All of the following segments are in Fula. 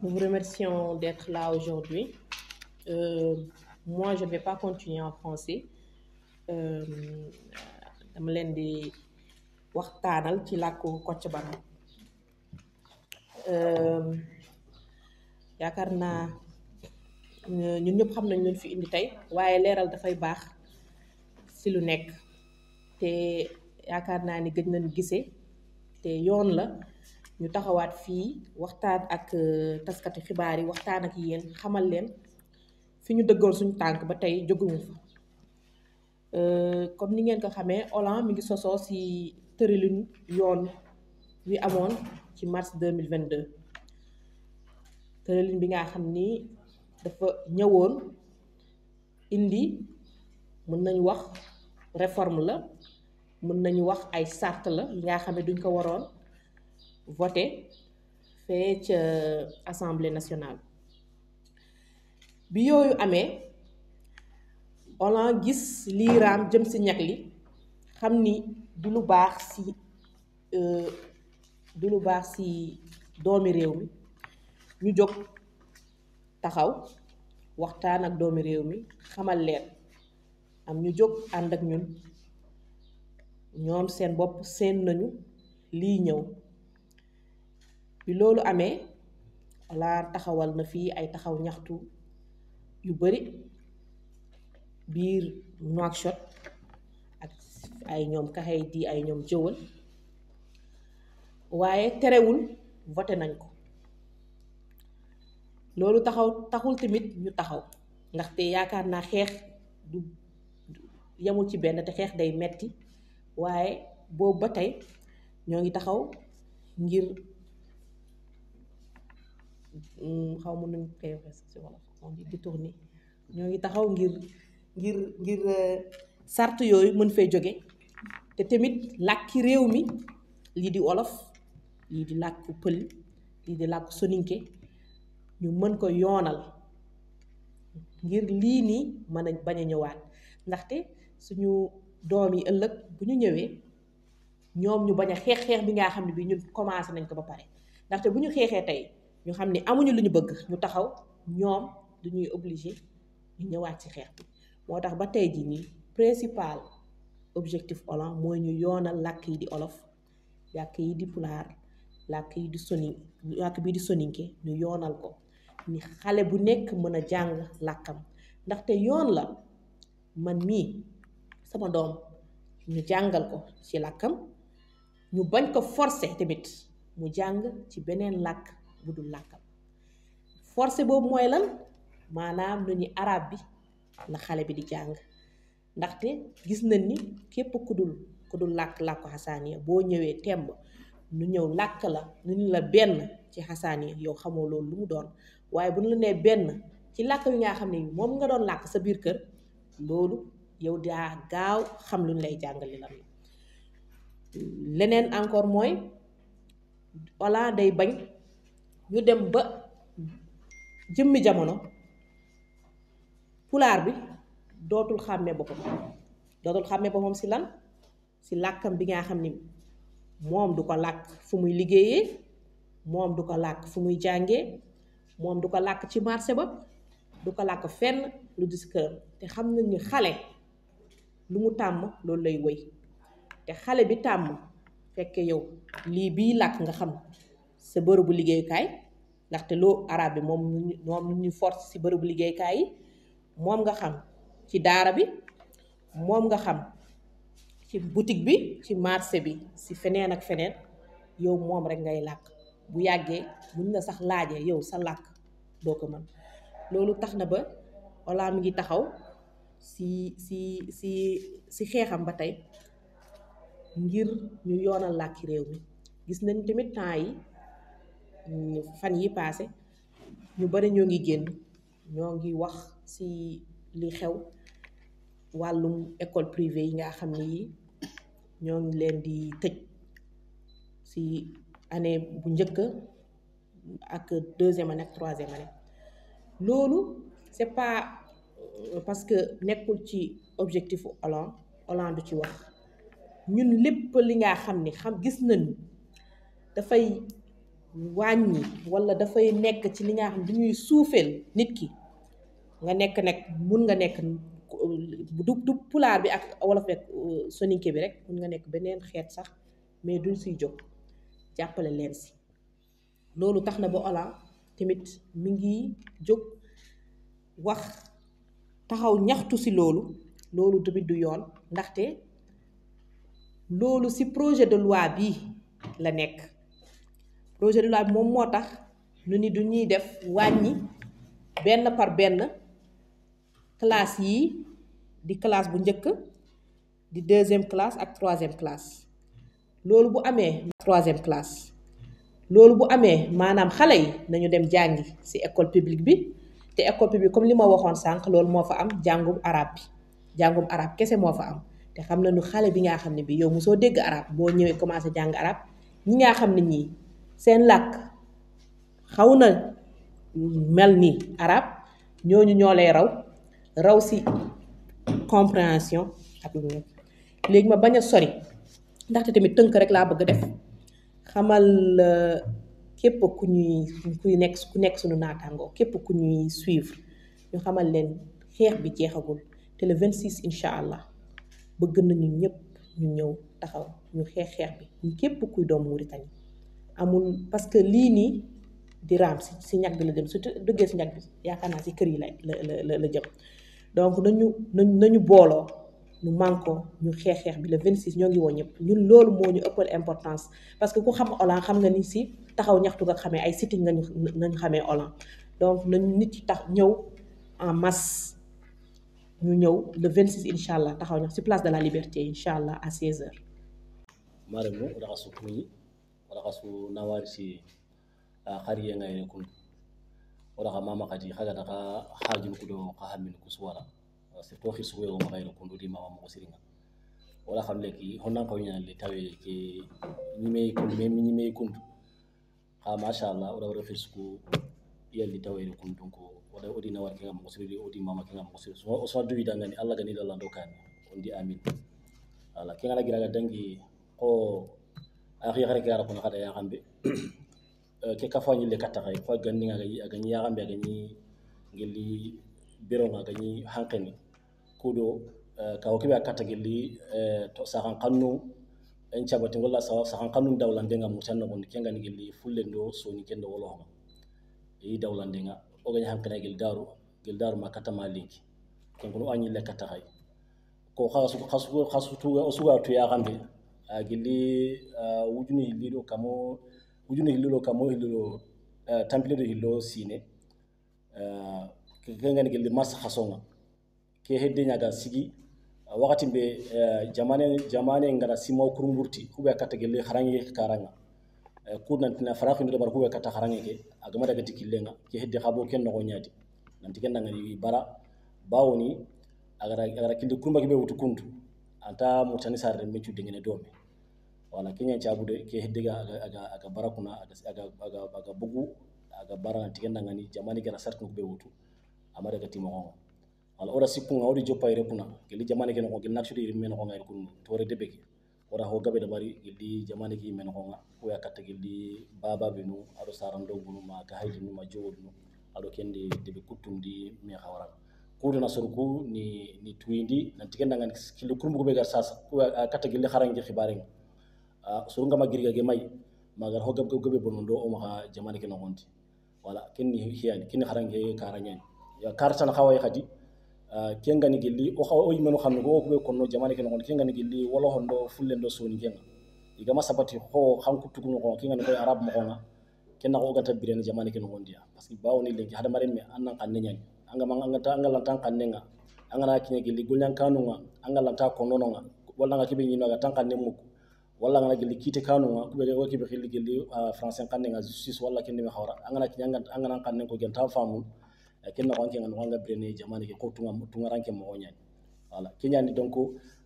Nous vous remercions d'être là aujourd'hui. Euh, Moi, je ne vais pas continuer en français. Euh, dama leen di waxtaanal ci làkku Kocc Barma. Yaakaar naa ñun ñëpp xam nañ leen fi indi tey waaye leeral dafay baax si lu nekk te yaakaar naa ni gëj nañ gisee te yoon la ñu taxawaat fii waxtaan ak taskati xibaar yi waxtaan ak yéen xamal leen fi ñu dëggoon suñu tànk ba tey jóguñu fa. Comme ni ngeen ko xamee Hollande mi ngi sosoo ci tëralin yoon wi amoon ci mars 2022 tëralin bi nga xam ni dafa ñëwoon indi mën nañu wax réforme la mën nañu wax ay sart la yi nga xam ne duñ ko waroon voté fee ca assemblée nationale bi yooyu amee Hollande gis liiraam jëm ci ñag li xam ni du lu baax ci doomi réew mi ñu jóg taxaw waxtaan ak doomi réew mi xamal leen am ñu jóg ànd ak ñun ñoom seen bopp seen nañu lii ñëw bi loolu amee Hollande taxawal na fii ay taxaw ñaxtu yu bari biir Nouakchott ak ay ñoom Kaxaydi ay ñoom jëwal waaye terewul voté nañ ko loolu taxul tamit ñu taxaw ndaxte yaakaar naa xeex du yemul ci benn te xeex day metti waaye boobu ba tey ñoo ngi taxaw ngir xaw ma nuñ koy waxee ci wolof on dit détourner ñoo ngi taxaw ngir sart yooyu mën fay jóge te tamit làkki réew mi lii di wolof lii di làkku pël lii di làkku soninke ñu mën ko yoonal ngir lii nii mën a bañ a ñëwaat ndaxte suñu doom yi ëllëg bu ñu ñëwee ñoom ñu bañ a xeex bi nga xam ne bi ñun commencé nañ ko ba pare ndaxte bu ñu xeexee tey ñu xam ne amuñu lu ñu bëgg ñu taxaw ñoom du ñuy obligé ñu ñëwaat ci xeex bi moo tax ba tey jii nii principal objectif Hollande mooy ñu yoonal làkk yi di olof làkk yi di pulaar làkk yi di làkk bii di soninke ñu yoonal ko ni xale bu nekk mën a jàng làkkam ndaxte yoon la man mii sama doom ñu jàngal ko ci làkkam ñu bañ ko forcer tamit mu jàng ci beneen làkk bu dul làkkam forcé boobu mooy lan maanaam nu ñu arab bi la xale bi di jàng ndaxte gis nañ ni képp ku dul làkku xasaaniya boo ñëwee temb nu ñëw làkk la nu ñu la benn ci xasaaniya yow xamoo loolu lu mu doon waaye bu ñu la nee benn ci làkk wi nga xam ne moom nga doon làkk sa biir kër loolu yow daa gaaw xam lu ñu lay jàngali lan la leneen encore mooy Hollande day bañ ñu dem ba jëmmi jamono pulaar bi dootul xàmmee boppam ci lan ci làkkam bi nga xam ni moom du ko làkk fu muy liggéeyee moom du ko làkk fu muy jàngee moom du ko làkk ci marché ba du ko làkk fenn lu di ci këram te xam nañ ni xale lu mu tàmm loolu lay wëy te xale bi tàmm fekke yow lii bii làkk nga xam sa bërëbu liggéeyukaay ndaxte loo arab bi moom ñu force ci bërëbu liggéeyukaay yi moom nga xam ci daara bi moom nga xam ci boutique bi ci marché bi ci feneen ak feneen yow moom rek ngay làkk bu yàggee buñ la sax laajee yow sa làkk doo ko mën loolu tax na ba Hollande mi ngi taxaw ci xeexam ba tey ngir ñu yoonal làkki réew mi gis nañ tamit temps yi fan yi paase ñu bari ñoo ngi génn ñoo ngi wax ci li xew wàllum école privée yi nga xam ne yi ñoo ngi leen di tëj ci année bu njëkk ak deuxième année ak troisième année loolu c'est pas parce que nekkul ci objectifu Hollande du ci wax ñun lépp li nga xam ni gis nañu dafay wàññi wala dafay nekk ci li nga xam ne ñuy suufeel nit ki nga nekk nag mun nga nekk du pulaar bi ak wolof rek soninke bi rek mun nga nekk beneen xeet sax mais duñ siy jóg jàppale leen si loolu tax na ba Hollande tamit mi ngi jóg wax taxaw ñaxtu si loolu tamit du yoon ndaxte loolu si projet de loi bi la nekk projet de loi bi moom moo tax ñu ni du ñuy def wàññi benn par benn classe yi di classe bu njëkk di deuxième classe ak troisième classe loolu bu amee troisième classe loolu bu amee maanaam xale yi nañu dem jàngi ci école publique bi te école publique comme li ma waxoon sànq loolu moo fa am jàngum arab kese moo fa am te xam nañu xale bi nga xam ne bi yow mosoo dégg arab boo ñëwee commencé jàng arab ñi nga xam ne ñii seen làkk xaw na mel ni arab ñooñu ñoo lay raw ci compréhension ak lu nekk léegi ma bañ a sori ndaxte tamit tënk rek laa bëgg def xamal képp ku nekk suñu naataangoo képp ku ñuy suivre ñu xamal leen xeex bi jeexagul te le 26 incha allah bëgg nañu ñëpp ñu ñëw taxaw ñu xeex bi képp kuy doomu Mauritanie amul parce que lii nii di raam si ñag bi la dem su duggee si ñag bi yaakaar naa si kër yi la jëm donc nañu booloo ñu mànkoo ñu xeex bi le 26 ñoo ngi woo ñëpp ñun loolu moo ñu ëppal importance parce que ku xam Hollande xam nga ni si taxaw ñaxtu nga xamee ay sitting nañu xamee Hollande donc nañu nit yi tax ñëw en masse ñu ñëw le 26 incha allah taxaw ñax si place de la liberté incha allah à 16h. maremu raxasu kuñi raxasu nawari si xariye ngay kun wala xa mama kati xaga daga xajun kudo xa hamin kuswara c'est to xisu yo ma gayro kun di mama mo siringa wala xam leki honan ko ñaan li tawe ke ñi may kun xa masha Allah wala fisku yalli tawe kun donc wala odi nawar ki ngam ko sirri odi mama ki ngam ko sirri so duwi dangani Allah gani dalla dokani on di amin wala ki ngala gira dangi ko akhi xare gara ko xada ya xambe ke ka fani le kata kay fa ganni nga ga ni ya xambe ga ni ngeli biro nga ga ni hankani kudo ka o kiba kata geli to saxan qannu en cabati wala saxan qannu dawlande nga mu tan no kenga ni geli fullendo so ni kendo wolo yi dawlande nga o ga hankana gel daru ma kata malinki ken ko anyi le kata kay ko khasu tu o suga tu ya xambe gili wujuni hilido kamo hilido temple de hilo sine kenga ni geli mas khasonga ke hedde nyaga sigi wakati be jamane ngara simo kurumburti kube kata geli kharangi karanga kurna tina faraxu ndo bar kube kata kharangi ke agama daga tikilenga ke hedde khabo ken no nyadi nanti ken ngani bara bawoni agara kindi kurumba ke be wutu kuntu anta mutani sar me cu dingene dome wala kenya chabude ke hedde aga barakuna aga bugu aga barana tigenda ngani jamani gana sartu be wutu amara ga timo ngo wala ora sipunga odi joppa ire kuna geli jamani ken ko gel naksude ire men ko ngayr kun tore debeki ora ho gabe da bari geli jamani ki men ko nga ko yakata geli baba binu ado sarando gunu ma ga haydi ma jowodu ado kende debe kutundi mi khawara kudu na surku ni twindi nan tigenda ngani kilo kurumbu be gar sasa ko kata geli kharangi khibaren surunga magiriga ge may magar ho gabe bonondo o ma jamani ken ngonti wala kenni hiyani kenni kharangi karanyani ya kartana khaway khadi kengani gilli o yimeno xamne go ko be konno jamane ken ngon kengani gilli wala hondo fullendo soni kenga igama sabati ho xanku tuguno ko kengani koy arab mo nga kenna ko gata birene jamane ken ngon dia parce que bawoni lengi hada mare me annan kanne nyani anga lan tan kanne nga anga na kinye gilli gulyan kanu nga anga lan ta konno nga wala nga kibe nyino ga tan kanne mu wala nga gilli kite kanu nga kube o kibe gilli français kanne nga justice wala kenni me xawra anga na kinya anga nan kanne ko gen ta famu kenna ko anke nganga brene jamane ke ko tunga ranke mo nyani wala kenyani donc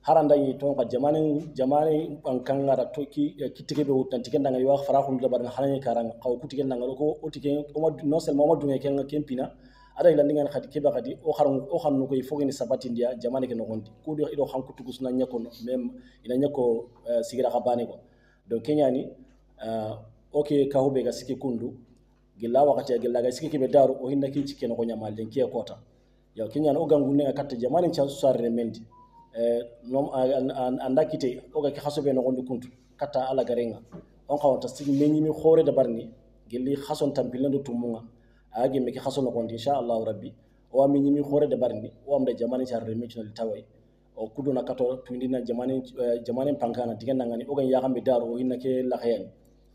haranda yi ton ka jamane an kangara to kitike be wutan tikenda ngali wax fara ko dabar na halani karanga ko kutike nangalo ko otike o non seulement mo dunga kenga kempina ada ila ndinga khadi keba khadi o xarnu ko ifo ni sabati ndia jamane ke no gondi ko do ido xanku tugus na nyako même ina nyako sigira khabane ko donc kenyani oke ka hube ga siki kundu gilla wakati gilla ga siki kibe daru o hinna kin cikeno ko nyamal den kiya kota yaw kinyan o gangunne ga katta jamanin cha sarre mendi nom anda kite o ga ki hasobe no gondu kuntu katta ala garenga on kawta sigi menyi mi khore da barni gilli khason tampilando tumunga agi me ki khason no gondi inshallah rabbi o mi nyimi khore da barni o am da jamanin cha sarre mendi no tawai o kuduna kato tuindina jamanin pankana diganda ngani o ga yagambe daru o hinna ke la khayani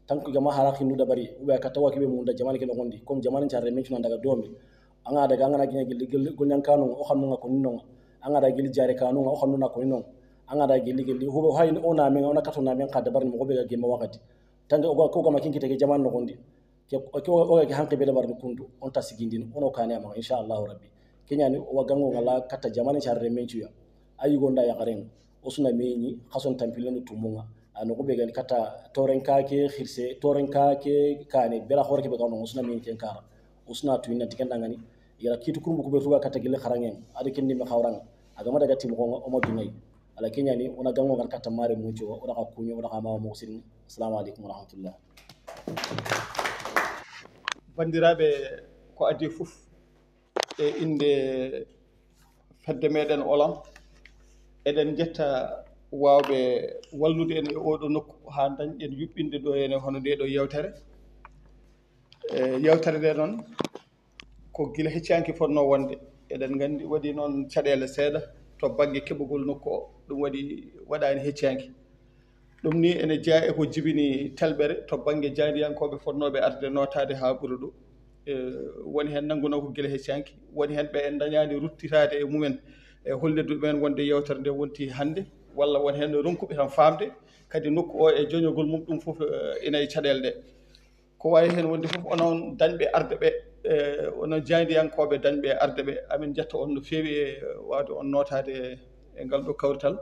tanku gama haraki nu dabari ube kata wakibe munda jamani ke nogondi comme jamani charre menchu daga domi anga daga anga nagi gilli gonyan kanu o xamnu nga ko ninno anga daga gilli jare kanu o xamnu na ko ninno anga daga gilli hubo hay ona men ona kato na men ka dabari mo be ga gema wakati tanga o ko gama kinki tege jamani nogondi ke o ga hanke be dabari kundu on ta sigindin ono kane ama inshallah rabbi kenyani o gango ngala kata jamani charre menchu ya ayi gonda ya garen o suna meñi xason tampilenu tumunga ano ko be gal kata torenka ke khirse torenka ke kane bela khore ke be gano usna min ken kara usna tu inna tikanda ngani yara kitu kurbu ko be tuga kata gille kharangen ade ken nimbe khawranga aga ma daga tim ko o mo dunay ala kenya ni ona gango gal kata mare mu jo ona ka kunyo ona ka ma mo sirin assalamu alaikum wa rahmatullah bandirabe ko adi fuf e inde fedde meden olam eden jetta wawɓe wallude en e oɗo nokku ha dañƴen yuɓɓinde ɗo ene hono nde ɗo yewtere yewtere nde noon ko gila heccanki fonno wonde eɗen gandi waɗi noon caɗele seeɗa to banggue keɓugol nokku o ɗum waɗi waɗani heccanki ɗum ni ene jeeya eko jibini telɓere to banggue jaadiyankoɓe fonnoɓe arde notade ha ɓuura ɗo woni hen nangguno ko gila heccanki woni hen ɓe en dañani ruttitade e mumen e hollidu ɗumen wonde yewtere nde wonti hannde walla won hen ronkuɓe tan famde kadi nokku o e joñogol mum ɗum fof ina e caɗele ɗe ko wawi hen wonde fof onon dañɓe arde ɓe onon jaadiyankoɓe dañɓe arde ɓe amin jetta on no feewi e wawde on notade e ngal ɗo kawrital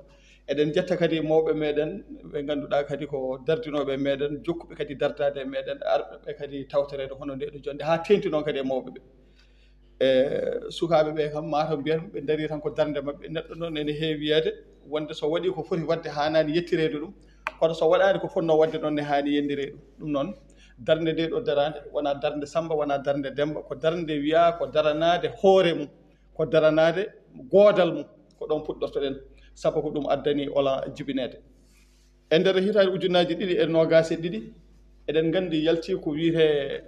eɗen jetta kadi mawɓe meɗen ɓe ganduɗa kadi ko dardinoɓe meɗen jokkuɓe kadi dardade e meɗen arɓeɓe kadi tawtorede hono nde ɗo jonde ha tengti noon kadi e mawɓe ɓe sukaɓe ɓe kam mataw mbiyata ɓe daari tan ko darde mabɓe neɗɗo noon ene heewi wiyede wonde so waɗi ko foti wadde hanani yettirede ɗum kono so waɗani ko fonno wadde noon ne hani yendire ɗum noon darde nde ɗo darade wona darde Samba wona darde Demba ko darde wiya ko daranade hoore mum ko daranade godal mum ko ɗon puɗɗortoɗen sabu ko ɗum addani ola jibinede e nder hitande ujunnaji 2022 eɗen gandi yalti ko wiyete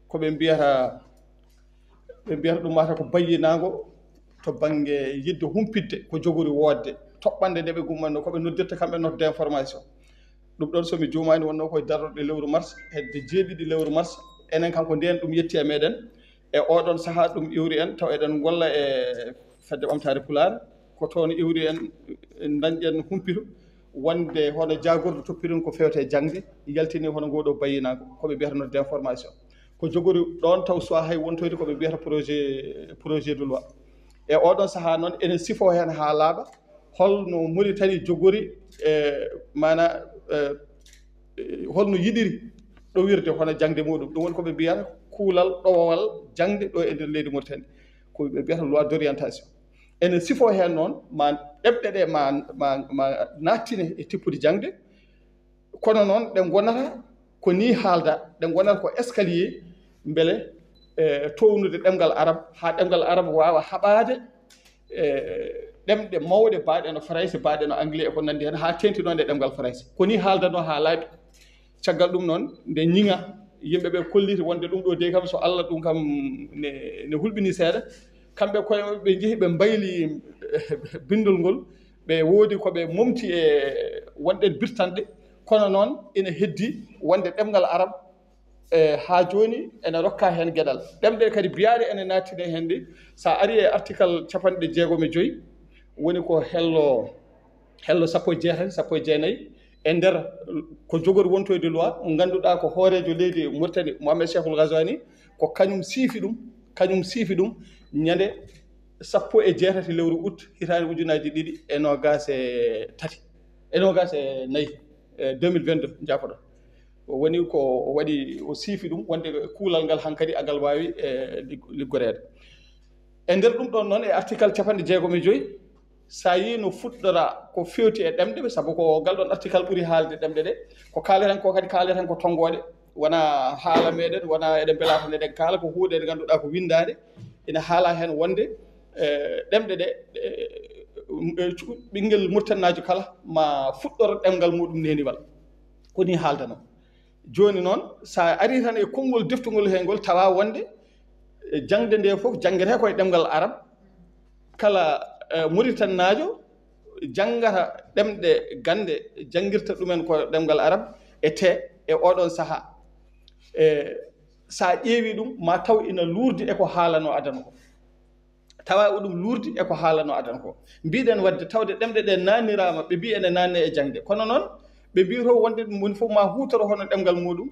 koɓe mbiyata ɗum mata ko bayyinago to banggue yidde humpidde ko jogori wodde toɓɓande nde ɓe gummanno koɓe noddirta kamɓe nodde information ɗum ɗon somi jumani wonno koye darorɗe lewru mars hedde 7 lewru mars enen kanko nden ɗum yetti e meɗen e oɗon saaha ɗum iwri en taw eɗen golla e fedde ɓamtare Pulaar ko toon iwri en dañƴen humpito wonde hono jagordo toppirin ko fewte jangde yaltini hono ngoɗo bayyinago koɓe mbiyata nodde information ko jogori ɗon taw soit hay wontoyde koɓe mbiyata projet de loi e oɗon saaha noon enen sifo hen ha laaɓa holno Mauritanie jogori mana holno yiɗiri ɗo wirde hono jangde muɗum ɗum woni koɓe mbiyata kuulal ɗowowal jangde ɗo e nder leydi Mauritanie koɓe mbiyata loi d'orientation enen sifo hen noon ma ɗeɓɗe ɗe ma nattine e tippude jangde kono noon ɗe gonata ko ni haalda ɗe gonata ko escalier beele townude ɗemgal arab ha ɗemgal arab wawa haɓade ɗemɗe mawɗe mbaɗe no français mbaɗe no anglais e ko nandi hen ha tengtinoɗe ɗemgal français koni haaldano ha laaɓi caggal ɗum noon nde ñiŋa yimɓeɓe kolliti wonde ɗum ɗo de kam so Allah ɗum kam ne hulɓini seeɗa kamɓe koye ɓe jeehi ɓe mbayli bindol ngol ɓe woodi koɓe momti e wonɗen birtanɗe kono noon ina heddi wonde ɗemgal arab ha joni ene rokka hen gueɗal ɗemɗe kadi biyaɗe ene nattine hen ɗi sa ari e article 65 woni ko hello 16 e nder ko jogori wontoyde loi ganduɗa ko hoorejo leydi Mauritanie Mohamed Cheikhul Ghazouani ko kañum siifi ɗum ñande 16 lewru août hitande ujunaji 2023 2022 jafoɗo woni ko waɗi o siifi ɗum wonde kuulal ngal hankkadi agal wawi liggorede e nder ɗum ɗon noon e article 65 sa yi no fuɗɗora ko fewti e ɗemɗe saabu ko ngal ɗon article ɓuuri haalde ɗemɗe ɗe ko kaleten ko kadi kaleten ko tongoɗe wona haala meɗen wona eɗen bela tan eɗen kaala ko huuɗe nde ngannduɗaa ko windade ina haala heen wonde ɗemɗe ɗe ɓinngel murtannajo kala ma fuɗɗoro ɗemngal muɗum neniwal koni haaldano jooni noon sa ari tan e konngol deftugol heen ngol tawa wonde jangde nde fof janngete koye ɗemngal arab kala muritannajo janngata ɗemɗe gande janngirta ɗumen ko ɗemngal arab e te e oɗon sahaa sa ƴeewi ɗum ma taw ina luurdi e ko haalano adana ko tawa ɗum luurdi e ko haalano adana ko mbiɗen wadde tawde ɗemɗe ɗe nanirama ɓe mbi ene nanne e jangde kono noon ɓe mbito wonde ɗum woni fof ma hutoro hono ɗemgal muɗum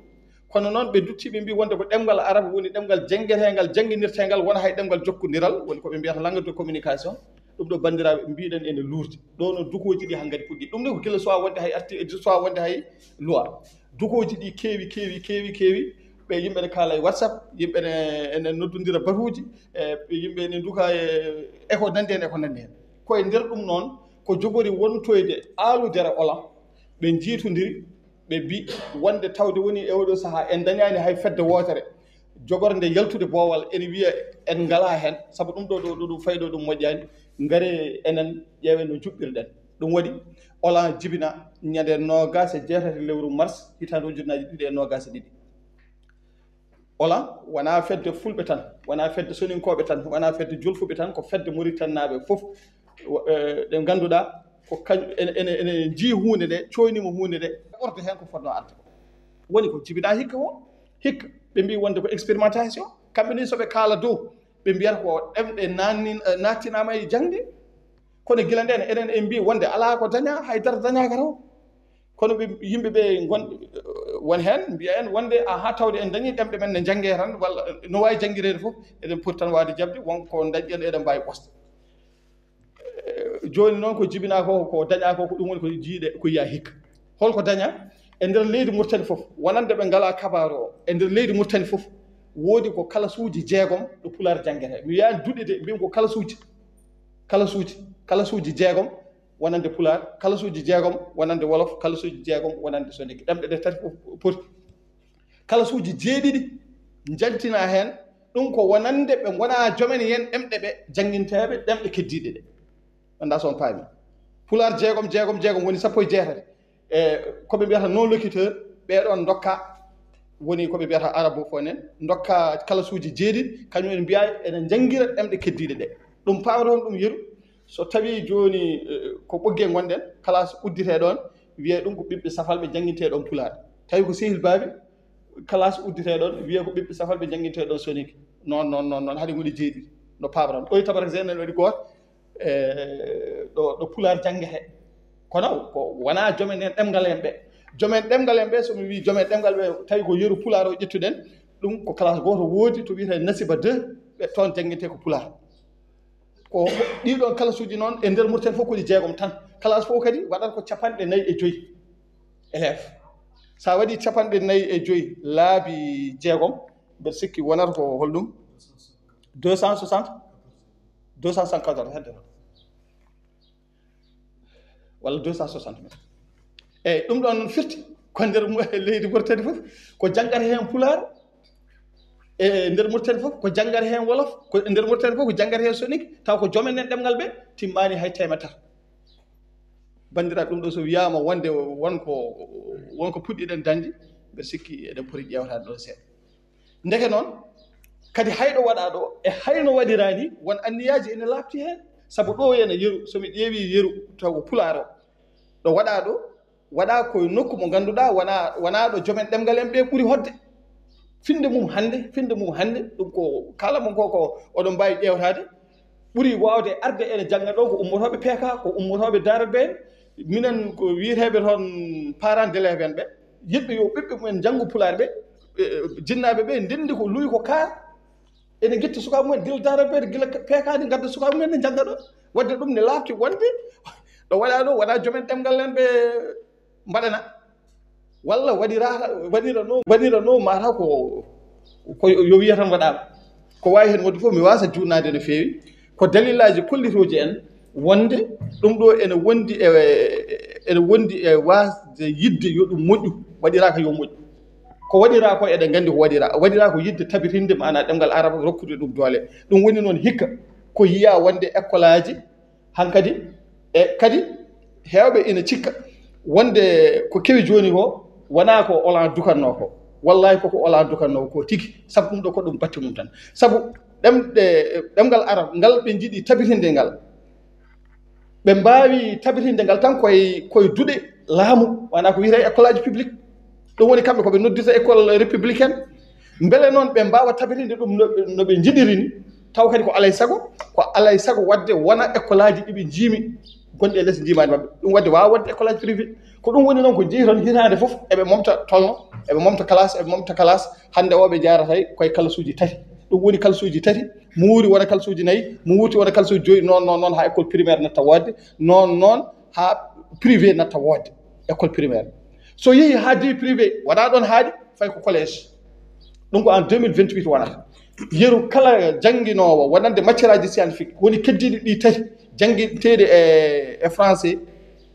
kono noon ɓe dutti ɓe mbi wonde ko ɗemgal arabe woni ɗemgal jangguetegal jangguinirtegal wona hay ɗemgal jokkodiral woni koɓe mbiyata langue de communication ɗum ɗo bandiraɓe mbiɗen ene luurdi ɗo no dukoji ɗi hankkadi puɗɗi ɗum ni ko gila soit wonde hay arti soit wonde hay loi dukoji ɗi keewi ɓe yimɓe ne kaala e whatsapp yimɓe ene noddodira batuji ɓe yimɓe ne duka e ko nandi hen e ko nandi hen koye nder ɗum noon ko jogori wontoyde aaludere olan ɓe jiitodiri ɓe mbi wonde tawde woni e oɗo saaha en dañani hay fedde wootere jogorde yaltude boowal ene wiya en ngala hen saabu ɗum ɗo fayɗo ɗum moƴƴani ngare enen ƴeewen no juɓɓirɗen ɗum waɗi olan jibina ñande 27 lewru mars hitande ujunaji 2022 olan wona fedde fulɓe tan wona fedde soninkoɓe tan wona fedde julfuɓe tan ko fedde moritannaɓe fof ɗe ngannduɗa ko kañum ene jii hunde nde coynima hunde nde orde hen ko fotno arde ko woni ko jibina hikka o hikka ɓe mbi wonde ko expérimentation kamɓe ni soɓe kaala dow ɓe mbiyata ko ɗemɗe nattinama e jangde kono gila nden enen en mbi wonde ala ko daña haydara dañaka taw kono ɓe yimɓeɓe gonɓe won hen mbiya en wonde ha tawde en dañi ɗemɗe men ne jangge tan walla no wawi janggirede fof eɗen poti tan wawde jabde wonko dañƴen eɗen mbawi ɓoste joni noon ko jibina ko daña ko ɗum woni ko jiiɗe ko yiya hikka holko daña e nder leydi Mauritanie fof wonande ɓe ngala kabaru o e nder leydi Mauritanie fof woodi ko kalasuuji 6 ɗo Pulaar janggete mi wiyani duɗɗide mbimi ko kalasuuji 6 wonande Pulaar kalasuuji 6 wonande Wolof kalasuuji 6 wonande Soninke ɗemɗe ɗe tati fof poti kalasuuji 7 jantina hen ɗum ko wonande ɓe gona jomen yen ɗemɗe ɓe jangguinteɓe ɗemɗe keddiɗe ɗe anda son paami Pulaar 6 woni 16 koɓe mbiyata non locuteur ɓeɗon dokka woni koɓe mbiyata arabophone en dokka kalasuuji 7 kañum en mbiya enen jangguira ɗemɗe keddiɗe ɗe ɗum pawata on ɗum yeru so tawi joni ko ɓogge gonɗen classe uddite ɗon wiye ɗum ko ɓiɓɓe safalɓe jangguinte ɗon Pulaar tawi ko sehil babi classe uddite ɗon wiye ko ɓiɓɓe safalɓe jangguinte ɗon Soninke non haɗi goɗi jeeɗi no pabran ɗoy tabara sen en waɗi goto ɗo Pulaar janggete kono ko wona jomen en ɗemgal en ɓe jomen ɗemgal en ɓe somi wi jomen ɗemgal ɓe tawi ko yeru Pulaar o ƴettuɗen ɗum ko classe goto woodi to wiyete Nasiba 2 ɓe toon jangguinte ko Pulaar ko ɗiɗon kalasuuji noon e nder Mauritanie fof koɗi 6 tan classe fof kadi waɗat ko 45 élève sa waɗi 45 laabi 6 mbeɗa sikki wonata ko holɗum 260 hedde walla 260 eyyi ɗum ɗon firti ko nder leydi Mauritanie fof ko janggata hen Pulaar e nder Mauritanie fof ko janggata hen Wolof ko nder Mauritanie fof ko janggata hen Soninke taw ko jomen en ɗemgal ɓe timmani hay temetar bandiraɓe ɗum ɗo so wiyama wonde wonko puɗɗiɗen dañde mbeɗa sikki eɗen poti ƴewtade ɗon seeɗa ndeke noon kadi hayɗo waɗa ɗo e hayno waɗirani won anniyaji ene labti hen saabu ɗo ene yeru somi ƴeewi yeru taw ko Pulaar o ɗo waɗa ɗo waɗa koye nokku mo ganduɗa wona ɗo jomen ɗemgal en ɓe ɓuuri hodde finde mum hande ɗum ko kala mon ko oɗon mbawi ƴewtade ɓuuri wawde arde ene jangga ɗo ko ummotoɓe PK ko ummotoɓe Darade en minen ko wiyeteɓe toon parents d'élèves en ɓe yiɗɓe yo ɓiɓɓe mumen janggu Pulaar ɓe jinnaɓe ɓe ndendi ko luuyi ko kaar ene guitta sukaɓe mumen gila Darade ɓe gila PK ni gadda sukaɓe mumen ne jangga ɗo wadde ɗum ne lafti wonde ɗo waɗa ɗo wona jomen ɗemgal en ɓe mbaɗana walla waɗira no mata ko yo wiya tan waɗama ko wawi hen wadde fof mi wasa juutnade no fewi ko dalillaji kollitoji en wonde ɗum ɗo ene wondi e wasde yidde yo ɗum moƴƴu waɗiraka yo moƴƴu ko waɗira ko eɗen nganndi ko waɗira ko yidde tabitinde mana ɗemngal araba rokkude ɗum doole ɗum woni noon hikka ko yiya wonde école aji hankadi e kadi heewɓe ina cikka wonde ko kewi jooni ko wonaa ko olan dukanno ko wallahi koko olan dukanno ko tigi sabu ɗum ɗo ko ɗum batti mum tan sabu ɗemngal arab ngal ɓe jiɗi tabitinde ngal ɓe mbaawi tabitinde ngal tan koye duɗe laamu wona ko wiyete école aji publique ɗum woni kamɓe koɓe noddita école républicaine mbele noon ɓe mbawa tabitinde ɗum no ɓe jiɗiri ni taw kadi ko alay sago wadde wona école aji ɗiɓe jiimi gonɗi e less jimani maɓɓe ɗum wadde wawa wonde école aji privé ko ɗum woni noon ko jeeyi toon hitande fof eɓe momta tolno eɓe momta classe hande o ɓe jaratay koye classe uji tati ɗum woni classe uji tati muuri wona classe uji nayyi mo wuuti wona classe uji joyi noon ha école primaire natta wodde noon ha privé natta wodde école primaire so yeehi ha dewi privé waɗa ɗon haaɗi fay ko collège ɗum ko en 2028 wonata yeru kala jannginowo wonande matiére aji scientifique woni keddiɗi ɗi tati jangguinteɗe e français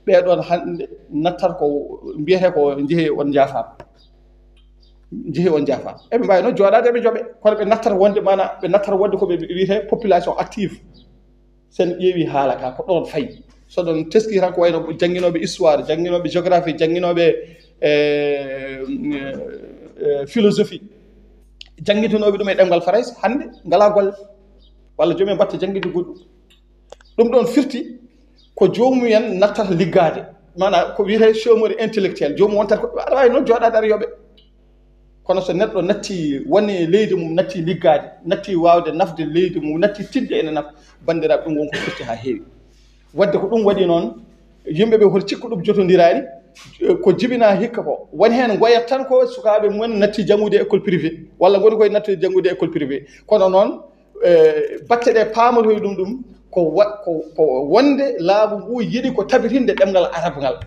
ɓeɗon hande nattat ko mbiyete ko jeehi on jaafama eɓe mbawi noon jooɗade eɓe jooɓe kono ɓe nattata wonde mana ɓe nattata wonde koɓe wiyete population active sen ƴeewi haala ka ko ɗon fayi so ɗon teski tan ko wayno jannginoɓe histoire jannginoɓe géographie jannginoɓe philosophie janngitanoɓe ɗum e ɗemgal farayse hannde ngala golle walla joomumen mbatta janngide goɗɗum ɗum ɗon firti ko joomumen nattata liggade mana ko wiyete chômeur intellectuel joomum wontata ko aɗa wawi noon jooɗade aɗa yooɓe kono so neɗɗo natti woni leydi mum natti liggade natti wawde nafde leydi mum natti tidde ene nafa bandiraɓe ɗum wonko firti ha heewi wadde ko ɗum waɗi noon yimɓeɓe hoto cikku ɗum jotodirani ko jibina hikka ko woni hen goyat tan ko sukaɓe mumen natti janngude école privé walla goni koye nattude janngude école privé kono noon batte ɗe paamatoy ɗum ko wonde laamu ngu yiɗi ko tabitinde ɗemngal arabe ngal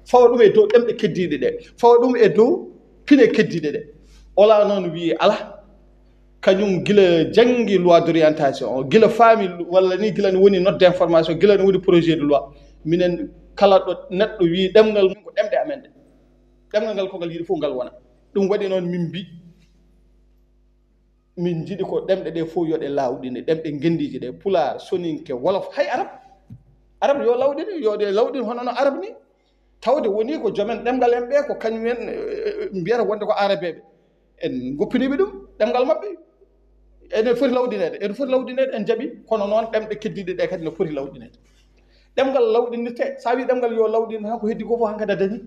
fawa ɗum e dow ɗemɗe keddiɗe ɗe fawa ɗum e dow pine keddiɗe ɗe ola noon wi ala kañum gila janggi loi d' orientation o gila faami walla ni gila ni woni note d' information gila ni woni projet de loi minen kala ɗo neɗɗo wi ɗemngal mum ko ɗemɗe amen ɗe ɗemngal ngal ko ngal yiɗi fof ngal wona ɗum waɗi noon min mbi min jiɗi ko ɗemɗe ɗe fof yo ɗe lawɗine ɗemɗe gendiji ɗe pulaar soninke wolof hay arab yo lawɗine yo ɗe lawɗine hono no arab ni tawde woni ko jomen ɗemngal en ɓe ko kañumen mbiyata wonde ko arabeɓe en goppiniɓe ɗum ɗemngal maɓɓe ene foti lawɗinede en jaaɓi kono noon ɗemɗe keddiɗe ɗe kadi ne foti lawɗinede ɗemngal lawɗinirte sa wi ɗemngal yo lawɗine tan ko heddi ko fof hankadi a dañi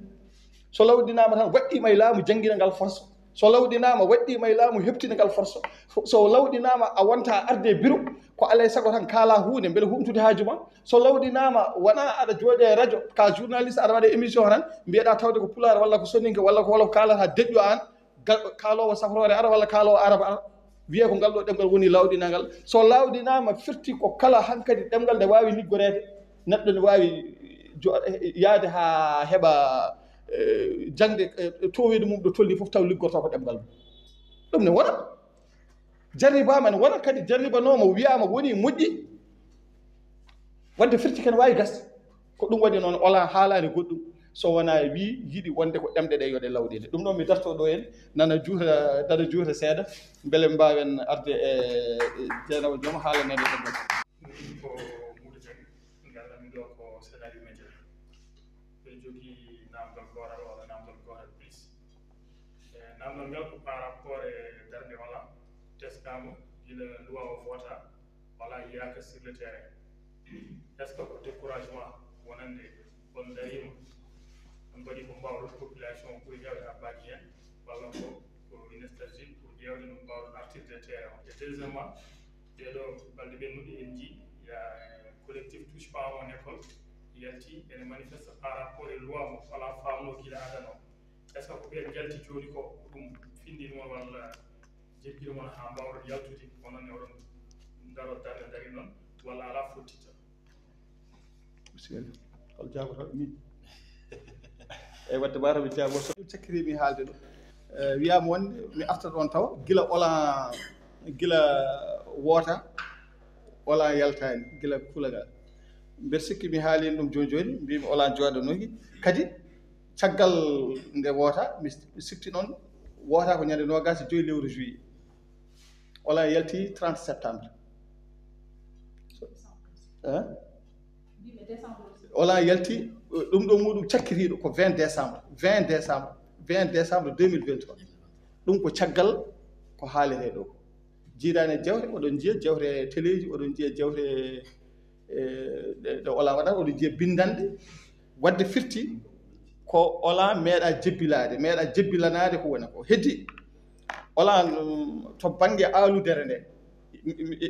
so lawɗinama tan waɗɗima e laamu janggina ngal force so lawɗinama waɗɗima e laamu heptina ngal force so lawɗinama a wonta arde bureau ko alay saago tan kaala hunde beele humtude haaju ma so lawɗinama wona aɗa jooɗe e radio ka journaliste aɗa waɗa émission tan mbiyeɗa tawde ko pulaar walla ko soninke walla ko wolof kalata deƴƴo an kaalowo safrore ara walla kaalowo araba ara wiye ko ngal ɗo ɗemngal woni lawɗinagal so lawɗinama firti ko kala hankkadi ɗemngal nde wawi liggorede neɗɗo ne wawi yaade ha heɓa jangde towide mum ɗo tolni fof taw liggorto ko ɗemngal mum ɗum ne wona jarribama ne wona kadi jarribanoma wiyama woni moƴƴi wadde firti kene wawi gasde ko ɗum waɗi noon ola haalani goɗɗum so wona wi yiɗi wonde ko ɗemɗe ɗe yoɗe lawɗine ɗum ɗon mi darto ɗo en dana juuta seeɗa beele mbawen arde e jeenawo joom haalanede ɗemgal ko muɗo jang ngallami ɗo ko scénario média ɓe jogui namdal goral walla namdal goral plus namdal ngal ko par rapport e darde wala teskama gila loi o vota wala yiyaka sur le terrain est ce que ko découragement wonande on darima on mbaɗi ko mbawɗon population ɓuuri hewde habbaki hen walla ko une stratégie pour ƴewde no mbawɗon artirde terrain o et deuxièmement ɗeɗo balɗe ɓennuɗe en jii ya collectif touche pas mon école yalti ene manifeste par rapport e loi mo wala famno guila adano est ce que ko ɓen jalti joni ko ɗum findin mon walla jeggiri mon ha mbawɗon yaltude onon e oɗon daro darde dari noon walla ala fottita bisimilla hol jagotoɗo min eyi wadde mbara mi jagoto ɗum cakkirimi haalde ɗo wiyama wonde mi arta ɗon taw gila olan gila woota olan yaltani gila kulagal mbeɗa sikki mi haalino ɗum joni joni mbimi olan jooɗanoki kadi caggal nde woota mi sikti noon wota ko ñande 25 lewru juillet ola yalti 30 septembre ola yalti ɗum ɗo muɗum cakkiriɗo ko 20 décembre 2023 ɗum ko caggal ko haalete ɗo jiiɗani e jewte oɗon jiya jewte téléji oɗon jiya jewte ɗo ola waɗata oɗon jiya bindande wadde firti ko ola meeɗa jebbilanade ko woni ko heddi ola to banggue aaludere nde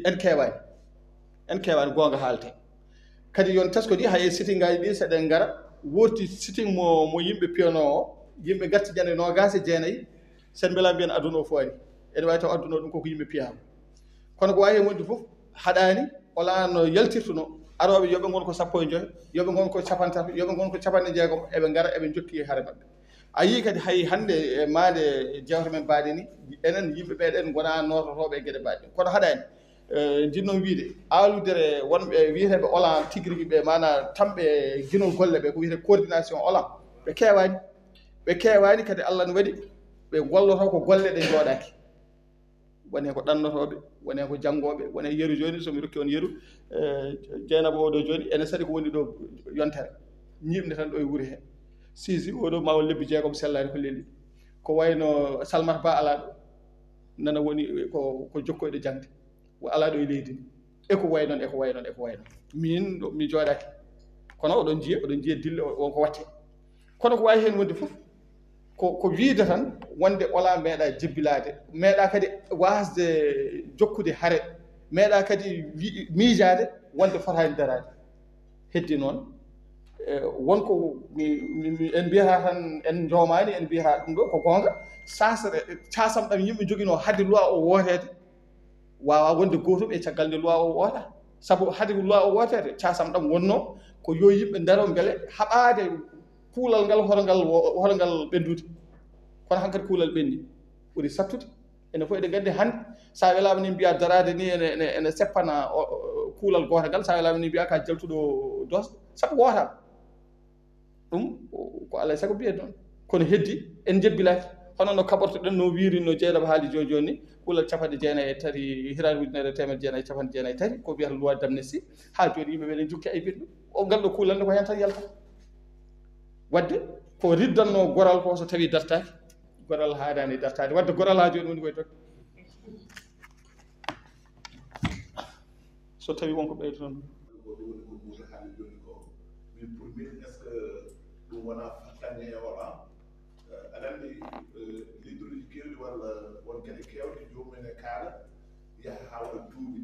en kewani gonga haalte kadi yon tasko ɗi hay sitting ngaji ɗi seɗen ngara worti sitting mo yimɓe piyano o yimɓe garti jande 29 sen mbela mbiyen aduna o fo ari ene wawi taw aduna o ɗum koko yimɓe piyama kono ko wawi hen wonde foof haɗani ola no yaltirtuno aroɓe yoɓe gon ko 15 yoɓe gon ko 50 yoɓe gon ko 60 eɓe ngara eɓe jokki haare mabɓe a yii kadi hay hande e maade jewte men mbaɗe ni enen yimɓe ɓeɗen gona nototoɓe e gueɗe mbaɗe kono haɗani jinnoon wiide aaludere wonɓe wiyeteɓe olan tigui rigui ɓe mana tamɓe guinol golle ɓe ko wiyete coordination olan ɓe kewani kadi Allah ne waɗi ɓe golloto ko golle ɗe jooɗaki woni ko ɗannotoɓe woni ko janggoɓe woni yeru joni somi rokki on yeru Dieynaba oɗo joni ene saɗi ko woni ɗo yontere ñimde tan ɗo e wuuri he sisi oɗo ma o lebbi jeegom sellani ko leli ko wayno Salmata Ba ala ɗo nana woni ko jokkoyɗo jangde ala ɗo e leydi e ko way noon min mi jooɗaki kono oɗon jiya dille wonko watte kono ko wawi hen wonde foof ko wiide tan wonde ola meeɗa jebbilade meeɗa kadi wasde jokkude haare meeɗa kadi miijade wonde fotani darade heddi noon wonko en mbiyata tan en joomani en mbiyata ɗum ɗo ko gonga sasre casam ɗam yimɓe joguino hadde loi o wootede wawa wonde gotum e caggal nde loi o woota saabu hadde loi o wootede casam ɗam wonno ko yo yimɓe daro beele haɓade kuulal ngal hoto ngal ɓendude kono hankkadi kuulal ɓenni ɓuuri sattude ene fof eɗen gandi hande sa welama ni mbiya darade ni ene seppana kuulal goto ngal sa welama ni mbiya ka jaltuɗo dos saabu wootama ɗum ko alay saago mbiye noon kono heddi en jebbilaki hono no kaɓortoɗen no wiiri no Dieynaba haali joni ni kuulal 93 hirade ujunere 1993 ko wiyata loi d'amnistie ha joni yimɓeɓe ne jukki ay birɗum o ngal ɗo kuulal nde ko hen tan yaltata wadde ko riddanno goral ko so tawi dartaki goral haadani dartade wadde goral ha joni woni koye dok so tawi wonko ɓeydo noon min pour min est ce que ɗum wona fattange e oɗa aɗa andi lidduji kewɗi walla won kadi kewɗe jomumen e kaala yaha ha waɗa duuɓi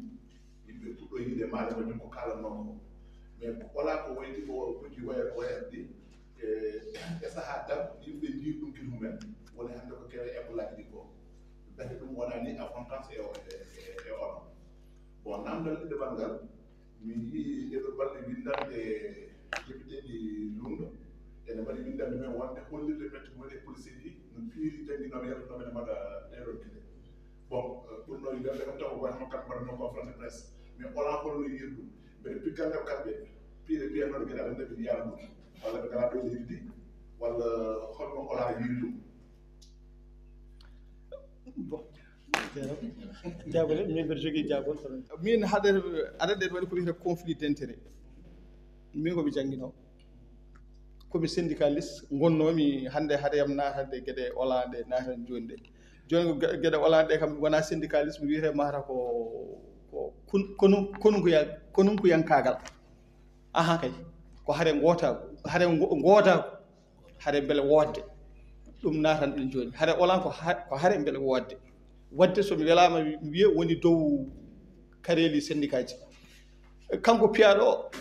yimɓe puɗɗo yiide maɗema jum ko kalannoon ko mais wala ko wayti ko poji wayat ɗi e saaha dam yimɓe jiir ɗum kadi mumen woni hannde ko kewe écolaji ɗi ko gati ɗum wonani importance e oɗo bon namdal ɗeɗeɓal ngal mi yii ɗeɗo balɗe windande jeɓiɗeɗi lunga ene mbaɗi windande men wonde hollirde mette woni policier ji no piiri jangguinoɓe yettonoɓe ne mbaɗa ɗeɗon kede bon ɓurno yimɓe kam taw goto makkat mbaɗano conférence de presse mais ola holno yiir ɗum mbeɗe piggande kamɓe piire mbiyanoɗe kadi aɗa ndeɓe yiyala ɗum walla ɓe ngala ɗo leydi walla holno ola yiiri ɗum bon jabole min mbeɗa jogui jabol min haɗa aɗa waɗi ko wiyete conflit d' intérêt min komi jangguinowo komi syndicaliste gonnomi hande haɗayam natande gueɗe olande natande joni ɗe joni gueɗe olande ɗe kam wona syndicaliste mi wiyete mata ko konunkuyankagal aha kay ko haare goodago haare beele wodde ɗum natan ɗen joni haare olan ko haare beele wodde wadde somi welama wiya woni dow kareli syndicat ji kanko piyaɗo o